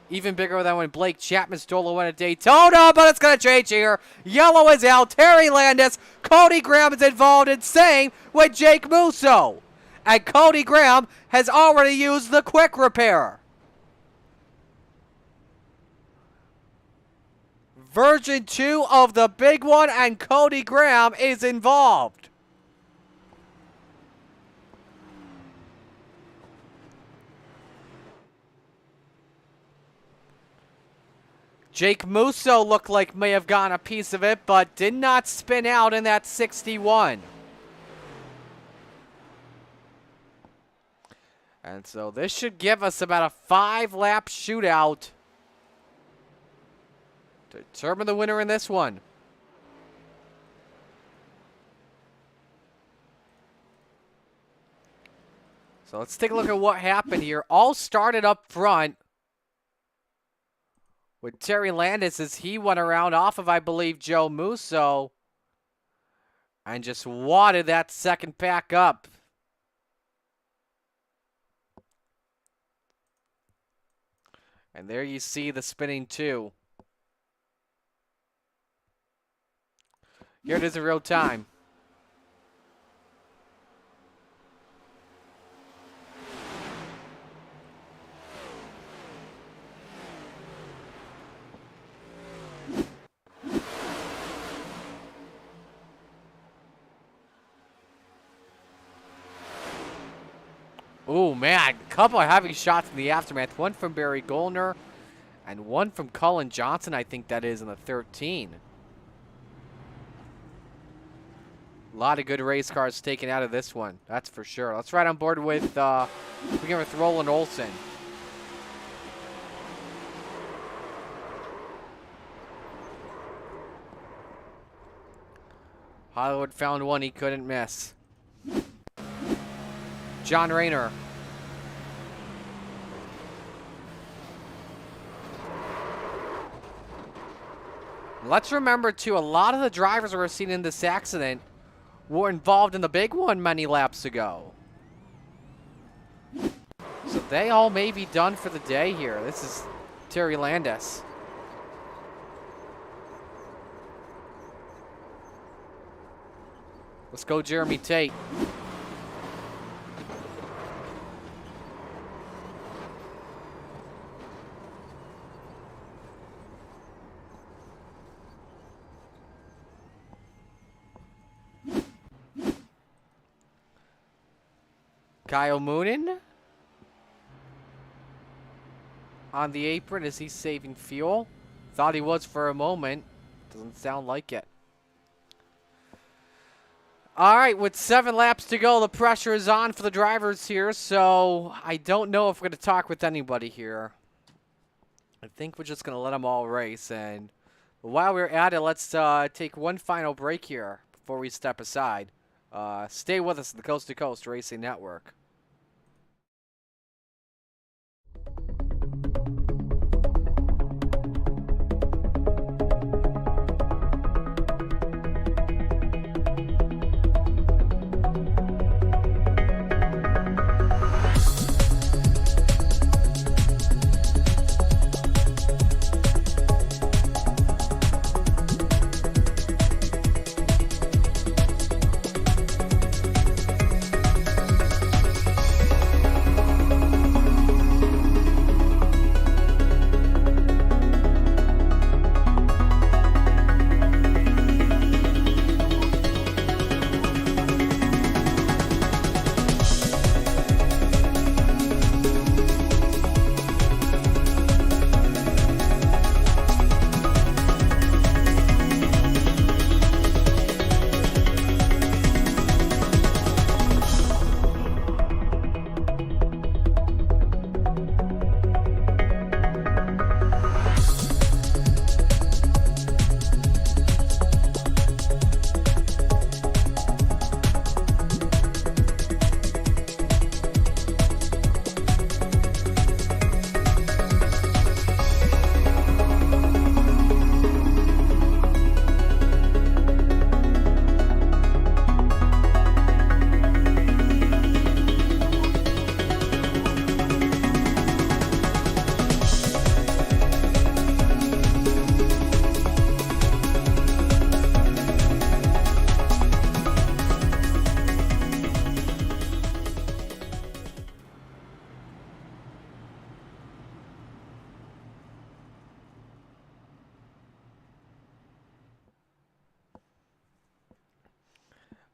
Even bigger than when Blake Chapman stole a win at Daytona, but it's going to change here. Yellow is out. Terry Landis. Cody Graham is involved in same with Jake Musso. And Cody Graham has already used the quick repair. Version 2 of the big one, and Cody Graham is involved. Jake Musso looked like may have gotten a piece of it, but did not spin out in that 61. And so this should give us about a 5-lap shootout to determine the winner in this one. So let's take a look at what happened here. All started up front with Terry Landis as he went around off of, I believe, Joe Musso and just wadded that second pack up. And there you see the spinning 2. Here it is in real time. Oh, man. A couple of heavy shots in the aftermath. One from Barry Gollner and one from Cullen Johnson, I think that is, in the 13. A lot of good race cars taken out of this one. That's for sure. Let's ride on board with, begin with Roland Olsen. Hollywood found one he couldn't miss. John Rayner. Let's remember, too, a lot of the drivers we're seeing in this accident were involved in the big one many laps ago. So they all may be done for the day here. This is Terry Landis. Let's go Jeremy Tate. Kyle Moonen on the apron. Is he saving fuel? Thought he was for a moment. Doesn't sound like it. All right, with 7 laps to go, the pressure is on for the drivers here, so I don't know if we're going to talk with anybody here. I think we're just going to let them all race. And while we're at it, let's take one final break here before we step aside. Stay with us at the Coast to Coast Racing Network.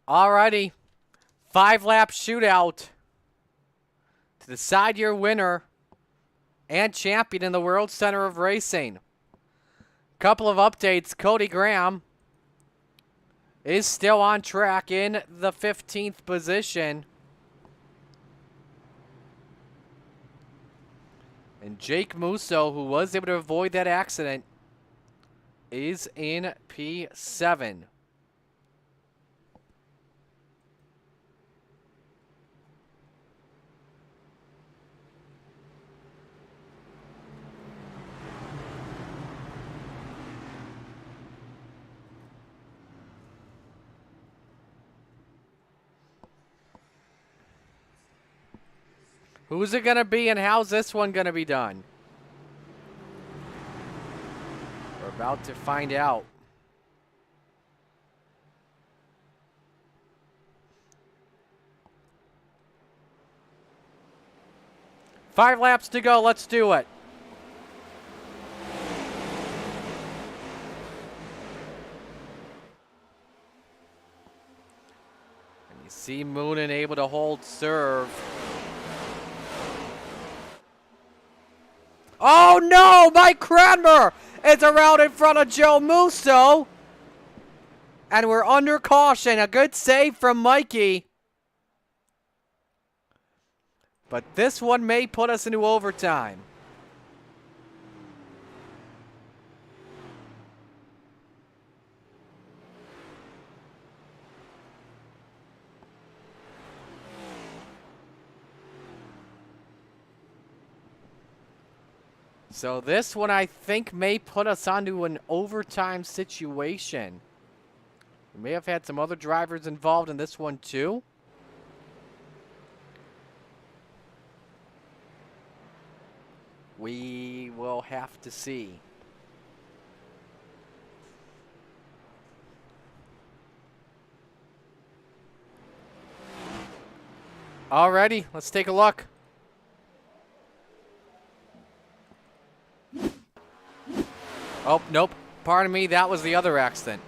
Alrighty. 5-lap shootout to decide your winner and champion in the World Center of Racing. Couple of updates. Cody Graham is still on track in the 15th position. And Jake Musso, who was able to avoid that accident, is in P7. Who's it going to be and how's this one going to be done? We're about to find out. Five laps to go. Let's do it. And you see Moonen able to hold serve. Oh no! Mike Cranmer is around in front of Joe Musso. And we're under caution. A good save from Mikey. But this one may put us into overtime. So this one, I think, may put us onto an overtime situation. We may have had some other drivers involved in this one, too. We will have to see. Alrighty, let's take a look. Oh, nope. Pardon me, that was the other accident.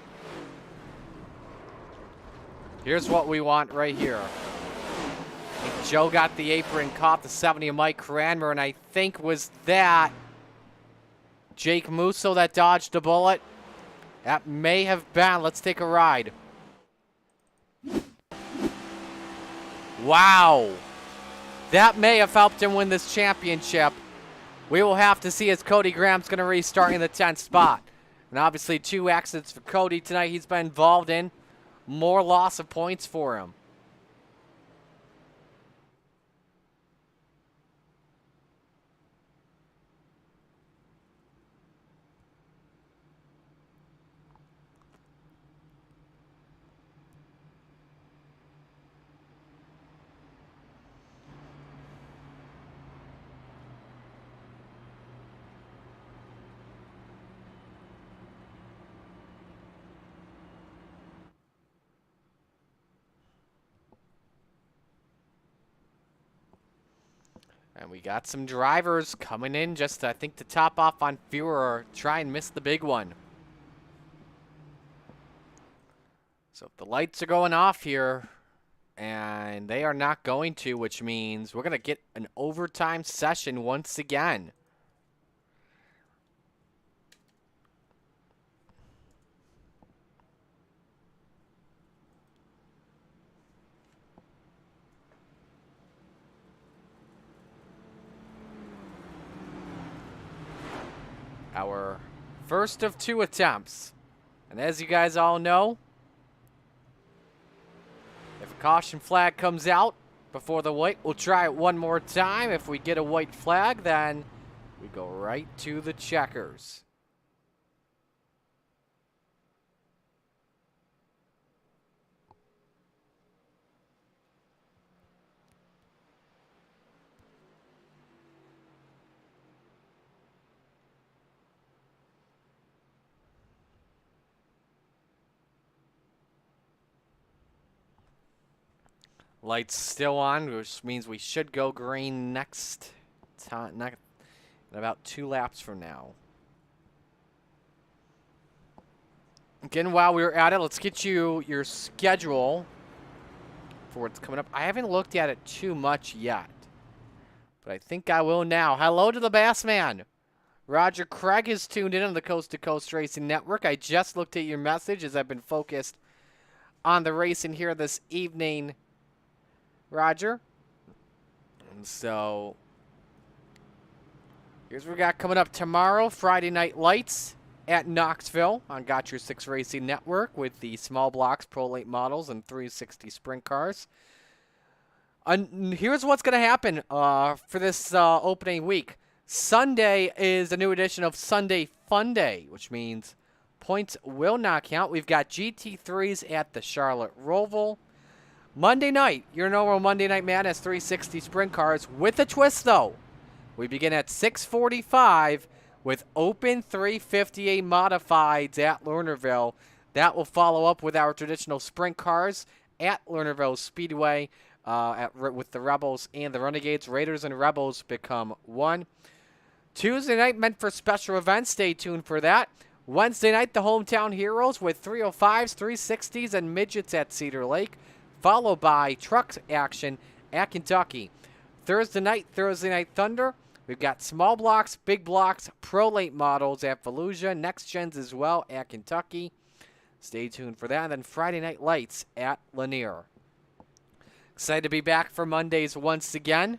Here's what we want right here. I think Joe got the apron, caught the 70 of Mike Cranmer, and I think was that Jake Musso that dodged a bullet. That may have been. Let's take a ride. Wow. That may have helped him win this championship. We will have to see as Cody Graham's going to restart in the 10th spot. And obviously 2 accidents for Cody tonight he's been involved in. More loss of points for him. And we got some drivers coming in just, I think, to top off on fuel or try and miss the big one. So if the lights are going off here, and they are not going to, which means we're going to get an overtime session once again. Our first of 2 attempts. And as you guys all know, if a caution flag comes out before the white, we'll try it one more time. If we get a white flag, then we go right to the checkers. Lights still on, which means we should go green next time, in about 2 laps from now. Again, while we're at it, let's get you your schedule for what's coming up. I haven't looked at it too much yet, but I think I will now. Hello to the Bassman. Roger Craig is tuned in on the Coast to Coast Racing Network. I just looked at your message as I've been focused on the racing here this evening, Roger. And so here's what we got coming up tomorrow. Friday Night Lights at Knoxville on Got Your 6 Racing Network with the small blocks, Pro Late models, and 360 sprint cars. Here's what's going to happen for this opening week. Sunday is a new edition of Sunday Fun Day, which means points will not count. We've got GT3s at the Charlotte Roval. Monday night, your normal Monday Night Madness 360 sprint cars with a twist, though. We begin at 6:45 with Open 358 Modifieds at Lernerville. That will follow up with our traditional sprint cars at Lernerville Speedway with the Rebels and the Renegades. Raiders and Rebels become one. Tuesday night meant for special events. Stay tuned for that. Wednesday night, the Hometown Heroes with 305s, 360s, and midgets at Cedar Lake, followed by truck action at Kentucky. Thursday night Thunder. We've got small blocks, big blocks, pro late models at Fallujah, next gens as well at Kentucky. Stay tuned for that. And then Friday Night Lights at Lanier. Excited to be back for Mondays once again.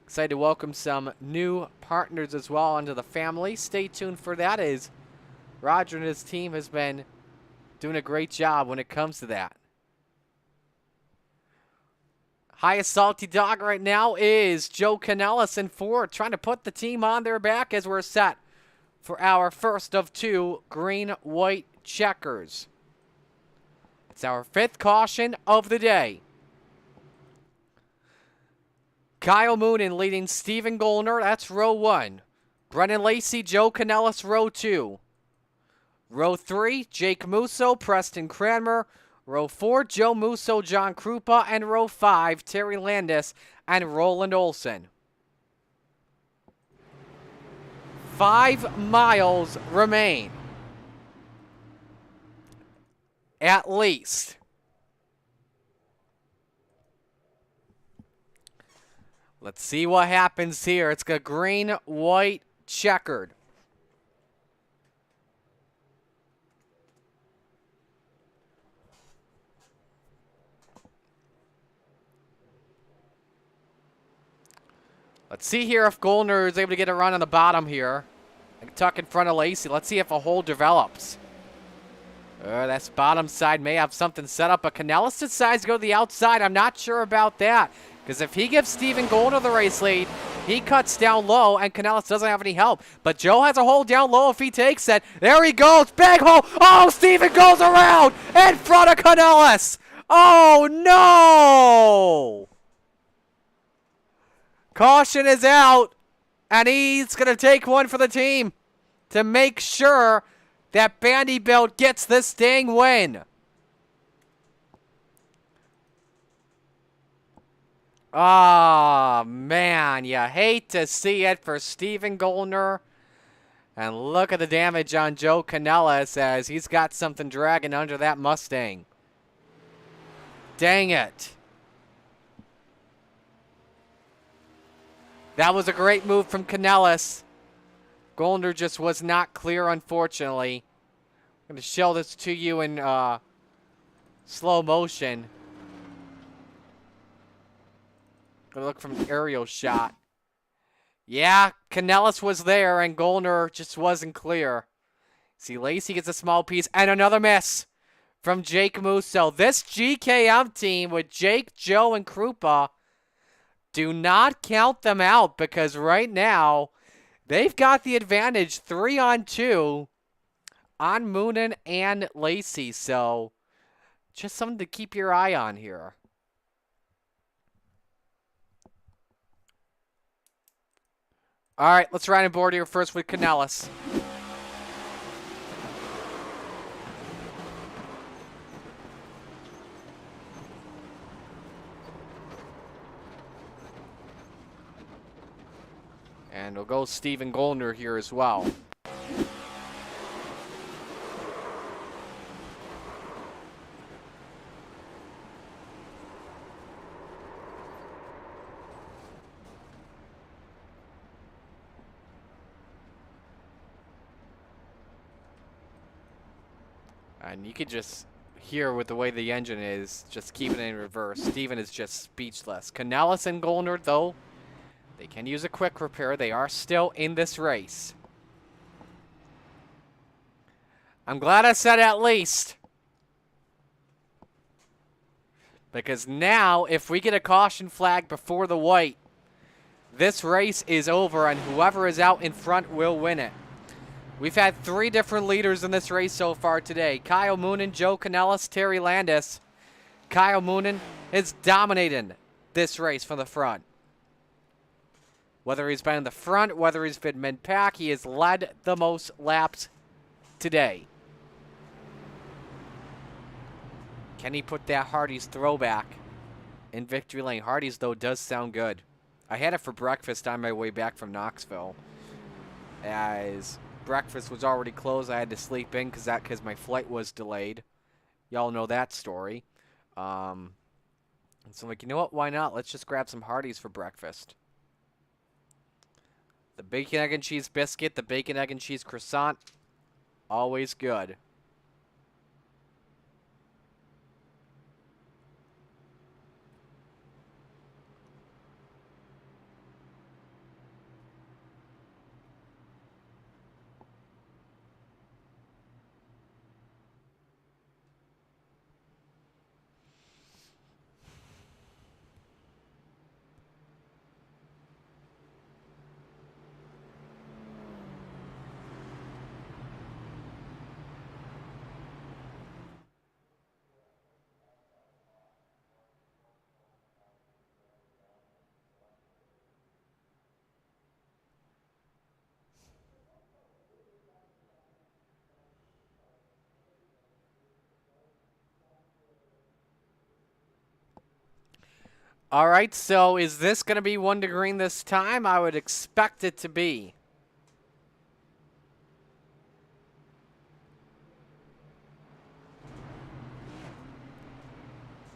Excited to welcome some new partners as well onto the family. Stay tuned for that, as Roger and his team has been doing a great job when it comes to that. Highest salty dog right now is Joe Canellis in 4, trying to put the team on their back as we're set for our first of 2 green-white checkers. It's our 5th caution of the day. Kyle Moonen leading Stephen Gollner, that's row 1. Brennan Lacey, Joe Canellis, row 2. Row 3, Jake Musso, Preston Cranmer. Row 4, Joe Musso, John Krupa. And row 5, Terry Landis and Roland Olson. 5 miles remain. At least. Let's see what happens here. It's a green, white, checkered. Let's see here if Gollner is able to get a run on the bottom here. Tuck in front of Lacey. Let's see if a hole develops. That's bottom side may have something set up, but Canellis decides to go to the outside. I'm not sure about that, because if he gives Stephen Gollner the race lead, he cuts down low, and Canellis doesn't have any help. But Joe has a hole down low if he takes it. There he goes. Big hole. Oh, Stephen goes around in front of Canellis. Oh, no. Caution is out, and he's going to take one for the team to make sure that Vanderbilt gets this dang win. Oh, man, you hate to see it for Stephen Gollner. And look at the damage on Joe Canellis as he's got something dragging under that Mustang. Dang it. That was a great move from Canellis. Gollner just was not clear, unfortunately. I'm going to show this to you in slow motion. Gonna look from an aerial shot. Yeah, Canellis was there, and Gollner just wasn't clear. See, Lacey gets a small piece, and another miss from Jake Musso. This GKM team with Jake, Joe, and Krupa, do not count them out, because right now they've got the advantage 3-on-2 on Moonen and Lacey. So just something to keep your eye on here. All right, let's ride on board here first with Canellis. And we'll go Stephen Gollner here as well. And you could just hear with the way the engine is, just keeping it in reverse. Steven is just speechless. Canellis and Golner, though, they can use a quick repair. They are still in this race. I'm glad I said at least. Because now, if we get a caution flag before the white, this race is over, and whoever is out in front will win it. We've had 3 different leaders in this race so far today. Kyle Moonen, Joe Canellis, Terry Landis. Kyle Moonen is dominating this race from the front. Whether he's been in the front, whether he's been mid-pack, he has led the most laps today. Can he put that Hardee's throwback in victory lane? Hardee's, though, does sound good. I had it for breakfast on my way back from Knoxville. As breakfast was already closed, I had to sleep in because my flight was delayed. Y'all know that story. So I'm like, you know what? Why not? Let's just grab some Hardee's for breakfast. The bacon, egg, and cheese biscuit, the bacon, egg, and cheese croissant, always good. All right, so is this going to be 1 to green this time? I would expect it to be.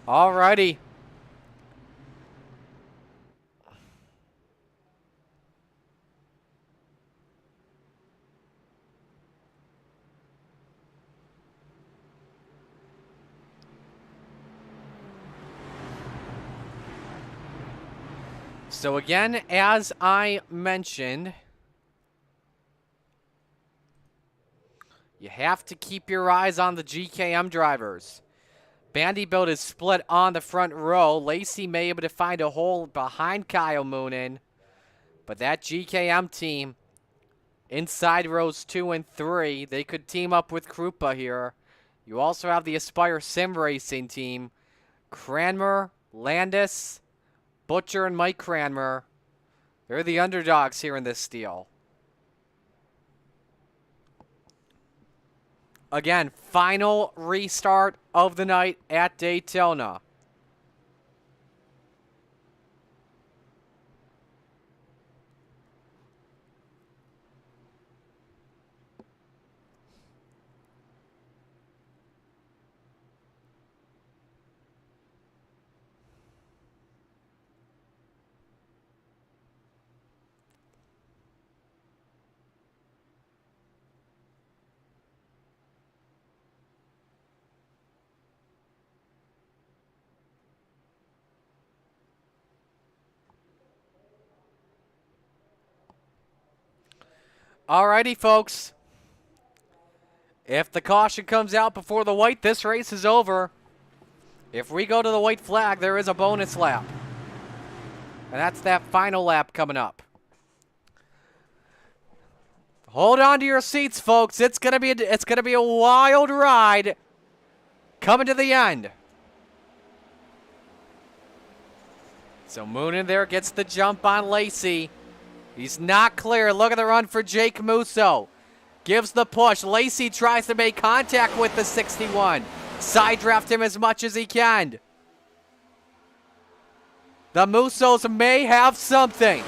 All righty. So again, as I mentioned, you have to keep your eyes on the GKM drivers. Vanderbilt is split on the front row. Lacey may be able to find a hole behind Kyle Moonen, but that GKM team inside rows 2 and 3, they could team up with Krupa here. You also have the Aspire Sim Racing team. Cranmer, Landis, Butcher, and Mike Cranmer. They're the underdogs here in this deal. Again, final restart of the night at Daytona. Alrighty, folks. If the caution comes out before the white, this race is over. If we go to the white flag, there is a bonus lap. And that's that final lap coming up. Hold on to your seats, folks. It's gonna be a wild ride coming to the end. So Moonen there gets the jump on Lacey. He's not clear. Look at the run for Jake Musso. Gives the push. Lacey tries to make contact with the 61. Side draft him as much as he can. The Mussos may have something.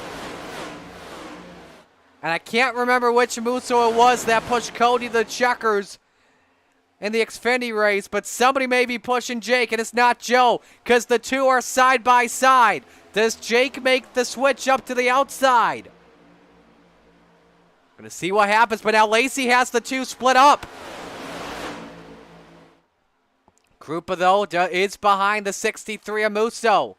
And I can't remember which Musso it was that pushed Cody the checkers in the Xfinity race, but somebody may be pushing Jake, and it's not Joe, because the two are side by side. Does Jake make the switch up to the outside? Gonna see what happens, but now Lacey has the two split up. Krupa, though, is behind the 63 of Musso.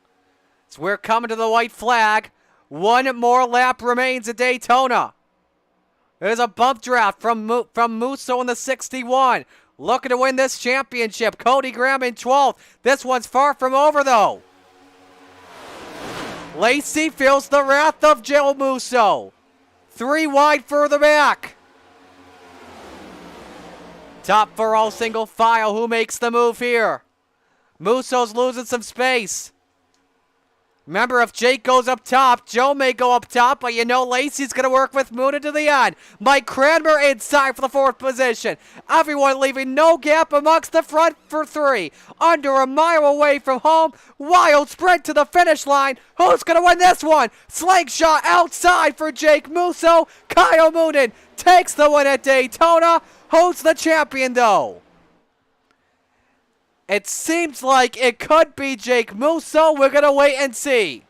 So we're coming to the white flag. One more lap remains at Daytona. There's a bump draft from Musso in the 61. Looking to win this championship. Cody Graham in 12th. This one's far from over, though. Lacey feels the wrath of Joe Musso. 3 wide further back. Top for all single file. Who makes the move here? Musso's losing some space. Remember, if Jake goes up top, Joe may go up top, but you know Lacey's going to work with Moon into the end. Mike Cranmer inside for the 4th position. Everyone leaving no gap amongst the front for 3. Under a mile away from home. Wild sprint to the finish line. Who's going to win this one? Slingshot outside for Jake Musso. Kyle Moonen takes the win at Daytona. Who's the champion, though? It seems like it could be Jake Musso. We're going to wait and see.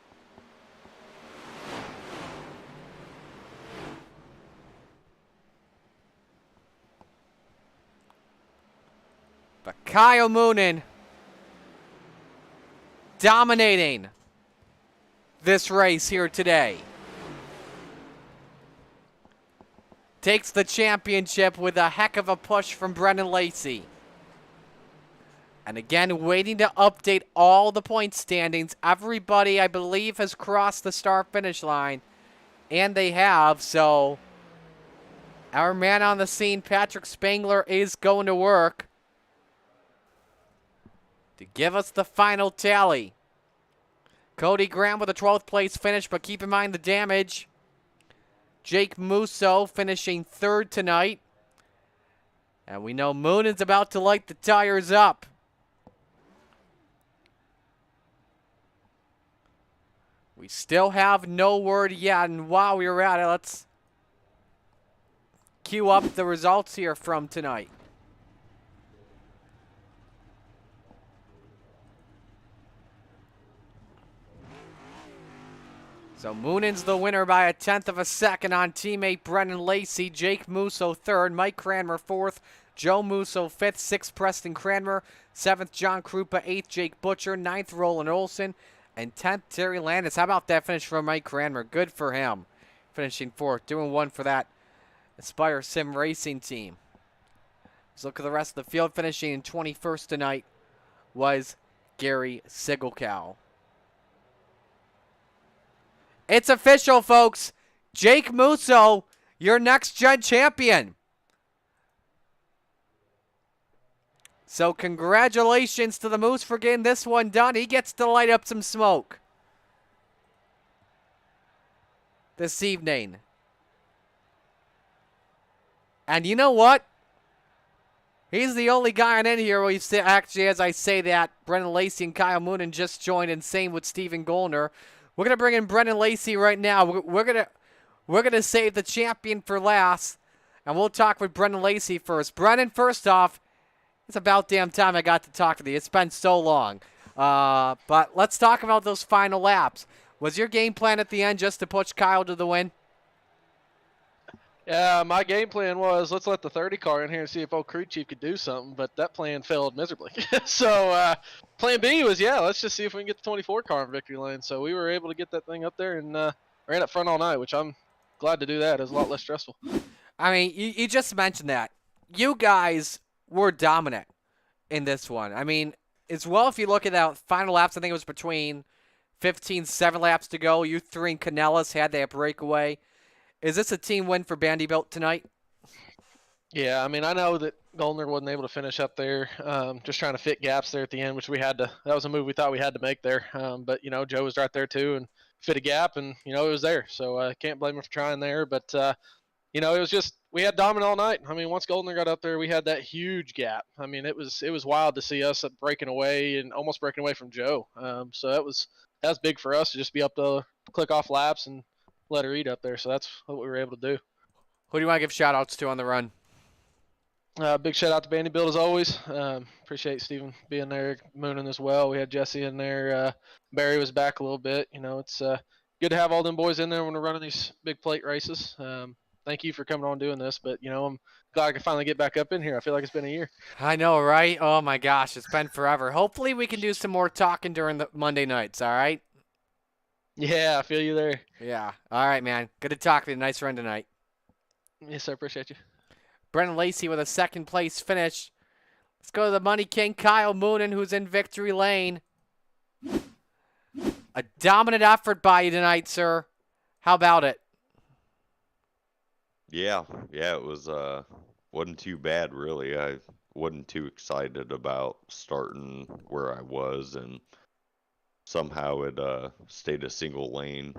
But Kyle Moonen dominating this race here today. Takes the championship with a heck of a push from Brendan Lacey. And again, waiting to update all the point standings. Everybody, I believe, has crossed the start-finish line. And they have, so our man on the scene, Patrick Spangler, is going to work to give us the final tally. Cody Graham with a 12th place finish, but keep in mind the damage. Jake Musso finishing 3rd tonight. And we know Moonen's about to light the tires up. We still have no word yet, and while we're at it, let's cue up the results here from tonight. So Moonen's the winner by a 10th of a second on teammate Brendan Lacey. Jake Musso 3rd, Mike Cranmer 4th, Joe Musso 5th, 6th Preston Cranmer, 7th John Krupa, 8th Jake Butcher, 9th Roland Olson, and 10th Terry Landis. How about that finish from Mike Cranmer? Good for him. Finishing 4th, doing 1 for that Aspire Sim Racing team. Let's look at the rest of the field. Finishing in 21st tonight was Gary Sigelkow. It's official, folks. Jake Musso, your next-gen champion. So congratulations to the Moose for getting this one done. He gets to light up some smoke this evening. And you know what? He's the only guy on in here where you see, actually, as I say that, Brendan Lacey and Kyle Moonen just joined, and same with Stephen Gollner. We're going to bring in Brendan Lacey right now. We're going to save the champion for last, and we'll talk with Brendan Lacey first. Brendan, first off, it's about damn time I got to talk to you. It's been so long. But let's talk about those final laps. Was your game plan at the end just to push Kyle to the win? Yeah, my game plan was let's let the 30 car in here and see if old crew chief could do something, but that plan failed miserably. So plan B was, let's just see if we can get the 24 car in victory lane. So we were able to get that thing up there and ran up front all night, which I'm glad to do that. It was a lot less stressful. I mean, you just mentioned that. You guys were dominant in this one. I mean, as well, if you look at that final laps, I think it was between 7 laps to go. You 3 and Canellas had that breakaway. Is this a team win for Vanderbilt tonight? Yeah, I mean, I know that Gollner wasn't able to finish up there, just trying to fit gaps there at the end, which we had to. That was a move we thought we had to make there. But, Joe was right there too and fit a gap, and, it was there. So I can't blame him for trying there. But, it was just we had dominant all night. I mean, once Gollner got up there, we had that huge gap. I mean, it was wild to see us breaking away and almost breaking away from Joe. So that was big for us to just be up to click off laps and let her eat up there. So that's what we were able to do. Who do you want to give shout-outs to on the run? Big shout-out to Vanderbilt as always. Appreciate Steven being there, Moonen as well. We had Jesse in there. Barry was back a little bit. It's good to have all them boys in there when we're running these big plate races. thank you for coming on doing this. But I'm glad I can finally get back up in here. I feel like it's been a year. I know, right? Oh my gosh, it's been forever. Hopefully we can do some more talking during the Monday nights, all right? Yeah, I feel you there. Yeah. All right, man. Good to talk to you. Nice run tonight. Yes, I appreciate you. Brennan Lacey with a second place finish. Let's go to the Money King, Kyle Moonen, who's in victory lane. A dominant effort by you tonight, sir. How about it? Yeah, it was wasn't too bad really. I wasn't too excited about starting where I was, and somehow it stayed a single lane,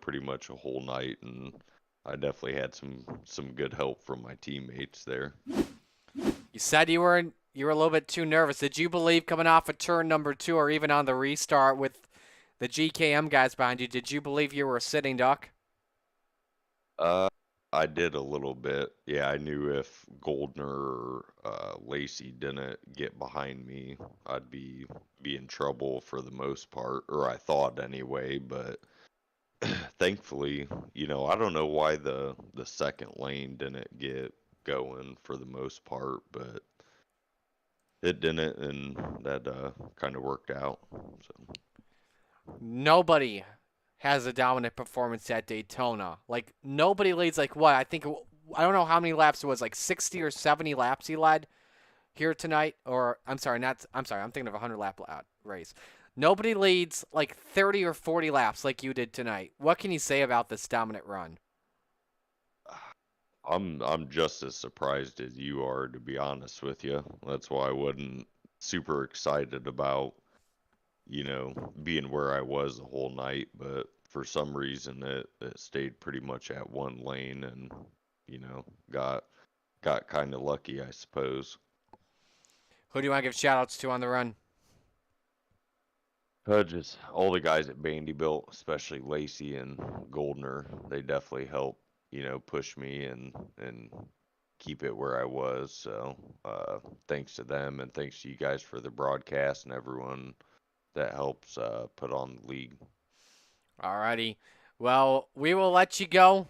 pretty much a whole night, and I definitely had some good help from my teammates there. You said you were a little bit too nervous. Did you believe coming off of turn number 2 or even on the restart with the GKM guys behind you, did you believe you were a sitting duck? I did a little bit. Yeah, I knew if Goldner or Lacey didn't get behind me, I'd be in trouble for the most part, or I thought anyway. But thankfully, I don't know why the second lane didn't get going for the most part, but it didn't, and that kind of worked out. So. Nobody has a dominant performance at Daytona. Like, nobody leads like what? I don't know how many laps it was, like 60 or 70 laps he led here tonight. Or, I'm sorry, I'm thinking of a 100-lap race. Nobody leads like 30 or 40 laps like you did tonight. What can you say about this dominant run? I'm just as surprised as you are, to be honest with you. That's why I wasn't super excited about, being where I was the whole night, but for some reason it stayed pretty much at one lane, and, got kind of lucky, I suppose. Who do you want to give shout-outs to on the run? Just all the guys at Vanderbilt, especially Lacey and Goldner. They definitely helped, push me and keep it where I was. So thanks to them, and thanks to you guys for the broadcast and everyone that helps put on the league. Alrighty. Well, we will let you go.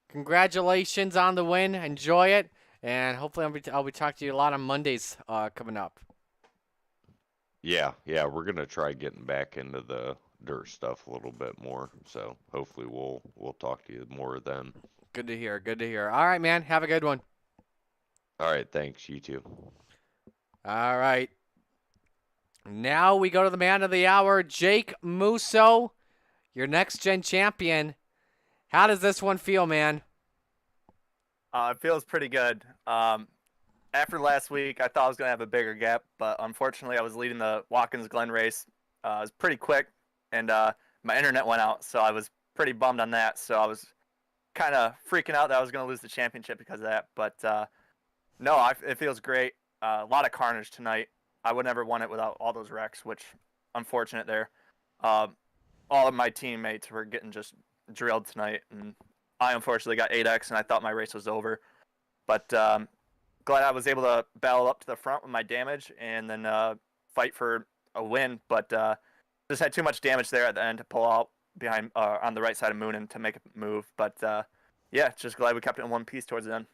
Congratulations on the win. Enjoy it. And hopefully I'll be talking to you a lot on Mondays coming up. Yeah, we're going to try getting back into the dirt stuff a little bit more. So hopefully we'll talk to you more then. Good to hear. All right, man. Have a good one. All right, thanks. You too. All right. Now we go to the man of the hour, Jake Musso, your next-gen champion. How does this one feel, man? It feels pretty good. After last week, I thought I was going to have a bigger gap, but unfortunately I was leading the Watkins Glen race. It was pretty quick, and my internet went out, so I was pretty bummed on that. So I was kind of freaking out that I was going to lose the championship because of that. But no, it feels great. A lot of carnage tonight. I would never won it without all those wrecks, which unfortunate there. All of my teammates were getting just drilled tonight, and I unfortunately got 8X, and I thought my race was over. But glad I was able to battle up to the front with my damage and then fight for a win. But just had too much damage there at the end to pull out behind on the right side of Moonen to make a move. But yeah, just glad we kept it in one piece towards the end.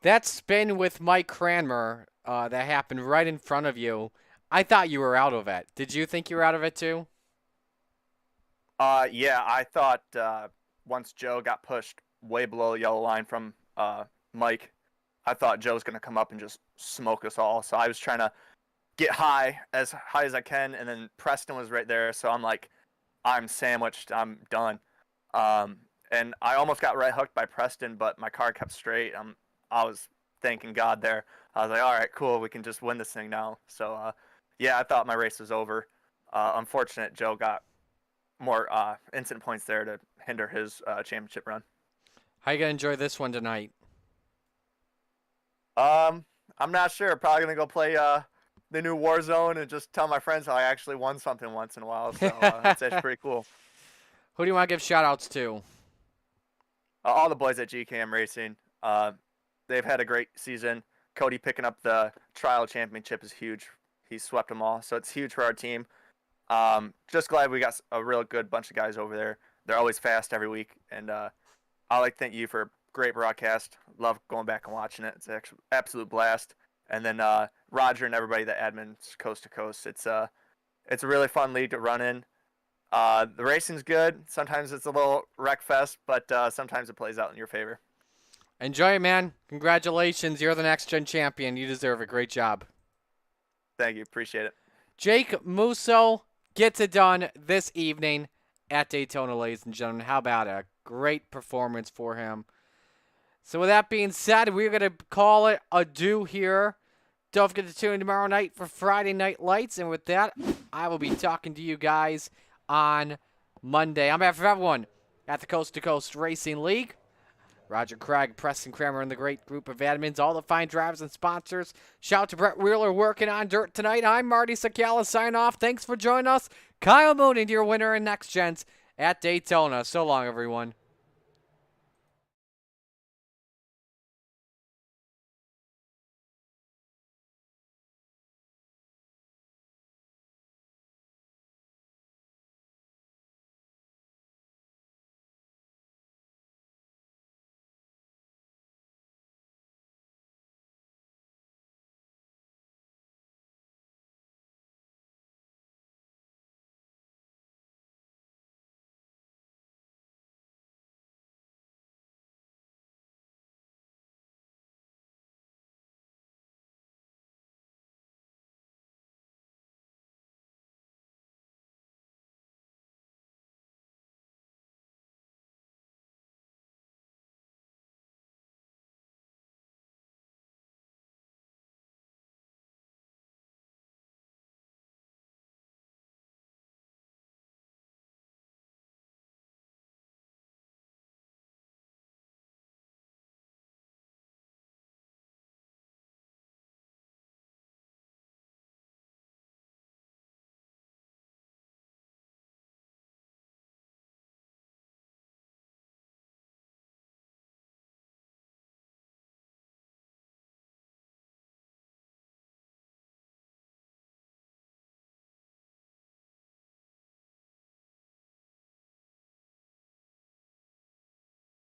That spin with Mike Cranmer that happened right in front of you, I thought you were out of it. Did you think you were out of it too? Yeah, I thought once Joe got pushed way below the yellow line from Mike, I thought Joe was going to come up and just smoke us all. So I was trying to get high as I can, and then Preston was right there. So I'm like, I'm sandwiched. I'm done. And I almost got right hooked by Preston, but my car kept straight. I was thanking God there. I was like, all right, cool. We can just win this thing now. So, yeah, I thought my race was over. Unfortunate Joe got more incident points there to hinder his championship run. How you going to enjoy this one tonight? I'm not sure. Probably going to go play the new Warzone and just tell my friends how I actually won something once in a while. So that's actually pretty cool. Who do you want to give shout-outs to? All the boys at GKM Racing. They've had a great season. Cody picking up the trial championship is huge. He swept them all, so it's huge for our team. Just glad we got a real good bunch of guys over there. They're always fast every week, and I like to thank you for great broadcast. Love going back and watching it. It's an absolute blast. And then Roger and everybody that admins coast to coast. It's a really fun league to run in. The racing's good. Sometimes it's a little wreck fest, but sometimes it plays out in your favor. Enjoy it, man. Congratulations. You're the next gen champion. You deserve it. Great job. Thank you. Appreciate it. Jake Musso gets it done this evening at Daytona, ladies and gentlemen. How about a great performance for him? So with that being said, we're going to call it adieu here. Don't forget to tune in tomorrow night for Friday Night Lights. And with that, I will be talking to you guys on Monday. On behalf of everyone at the Coast to Coast Racing League, Roger Craig, Preston Kramer, and the great group of admins, all the fine drivers and sponsors. Shout out to Brett Wheeler working on dirt tonight. I'm Marty Sakala. Sign off. Thanks for joining us. Kyle Moon, your winner in Next Gens at Daytona. So long, everyone.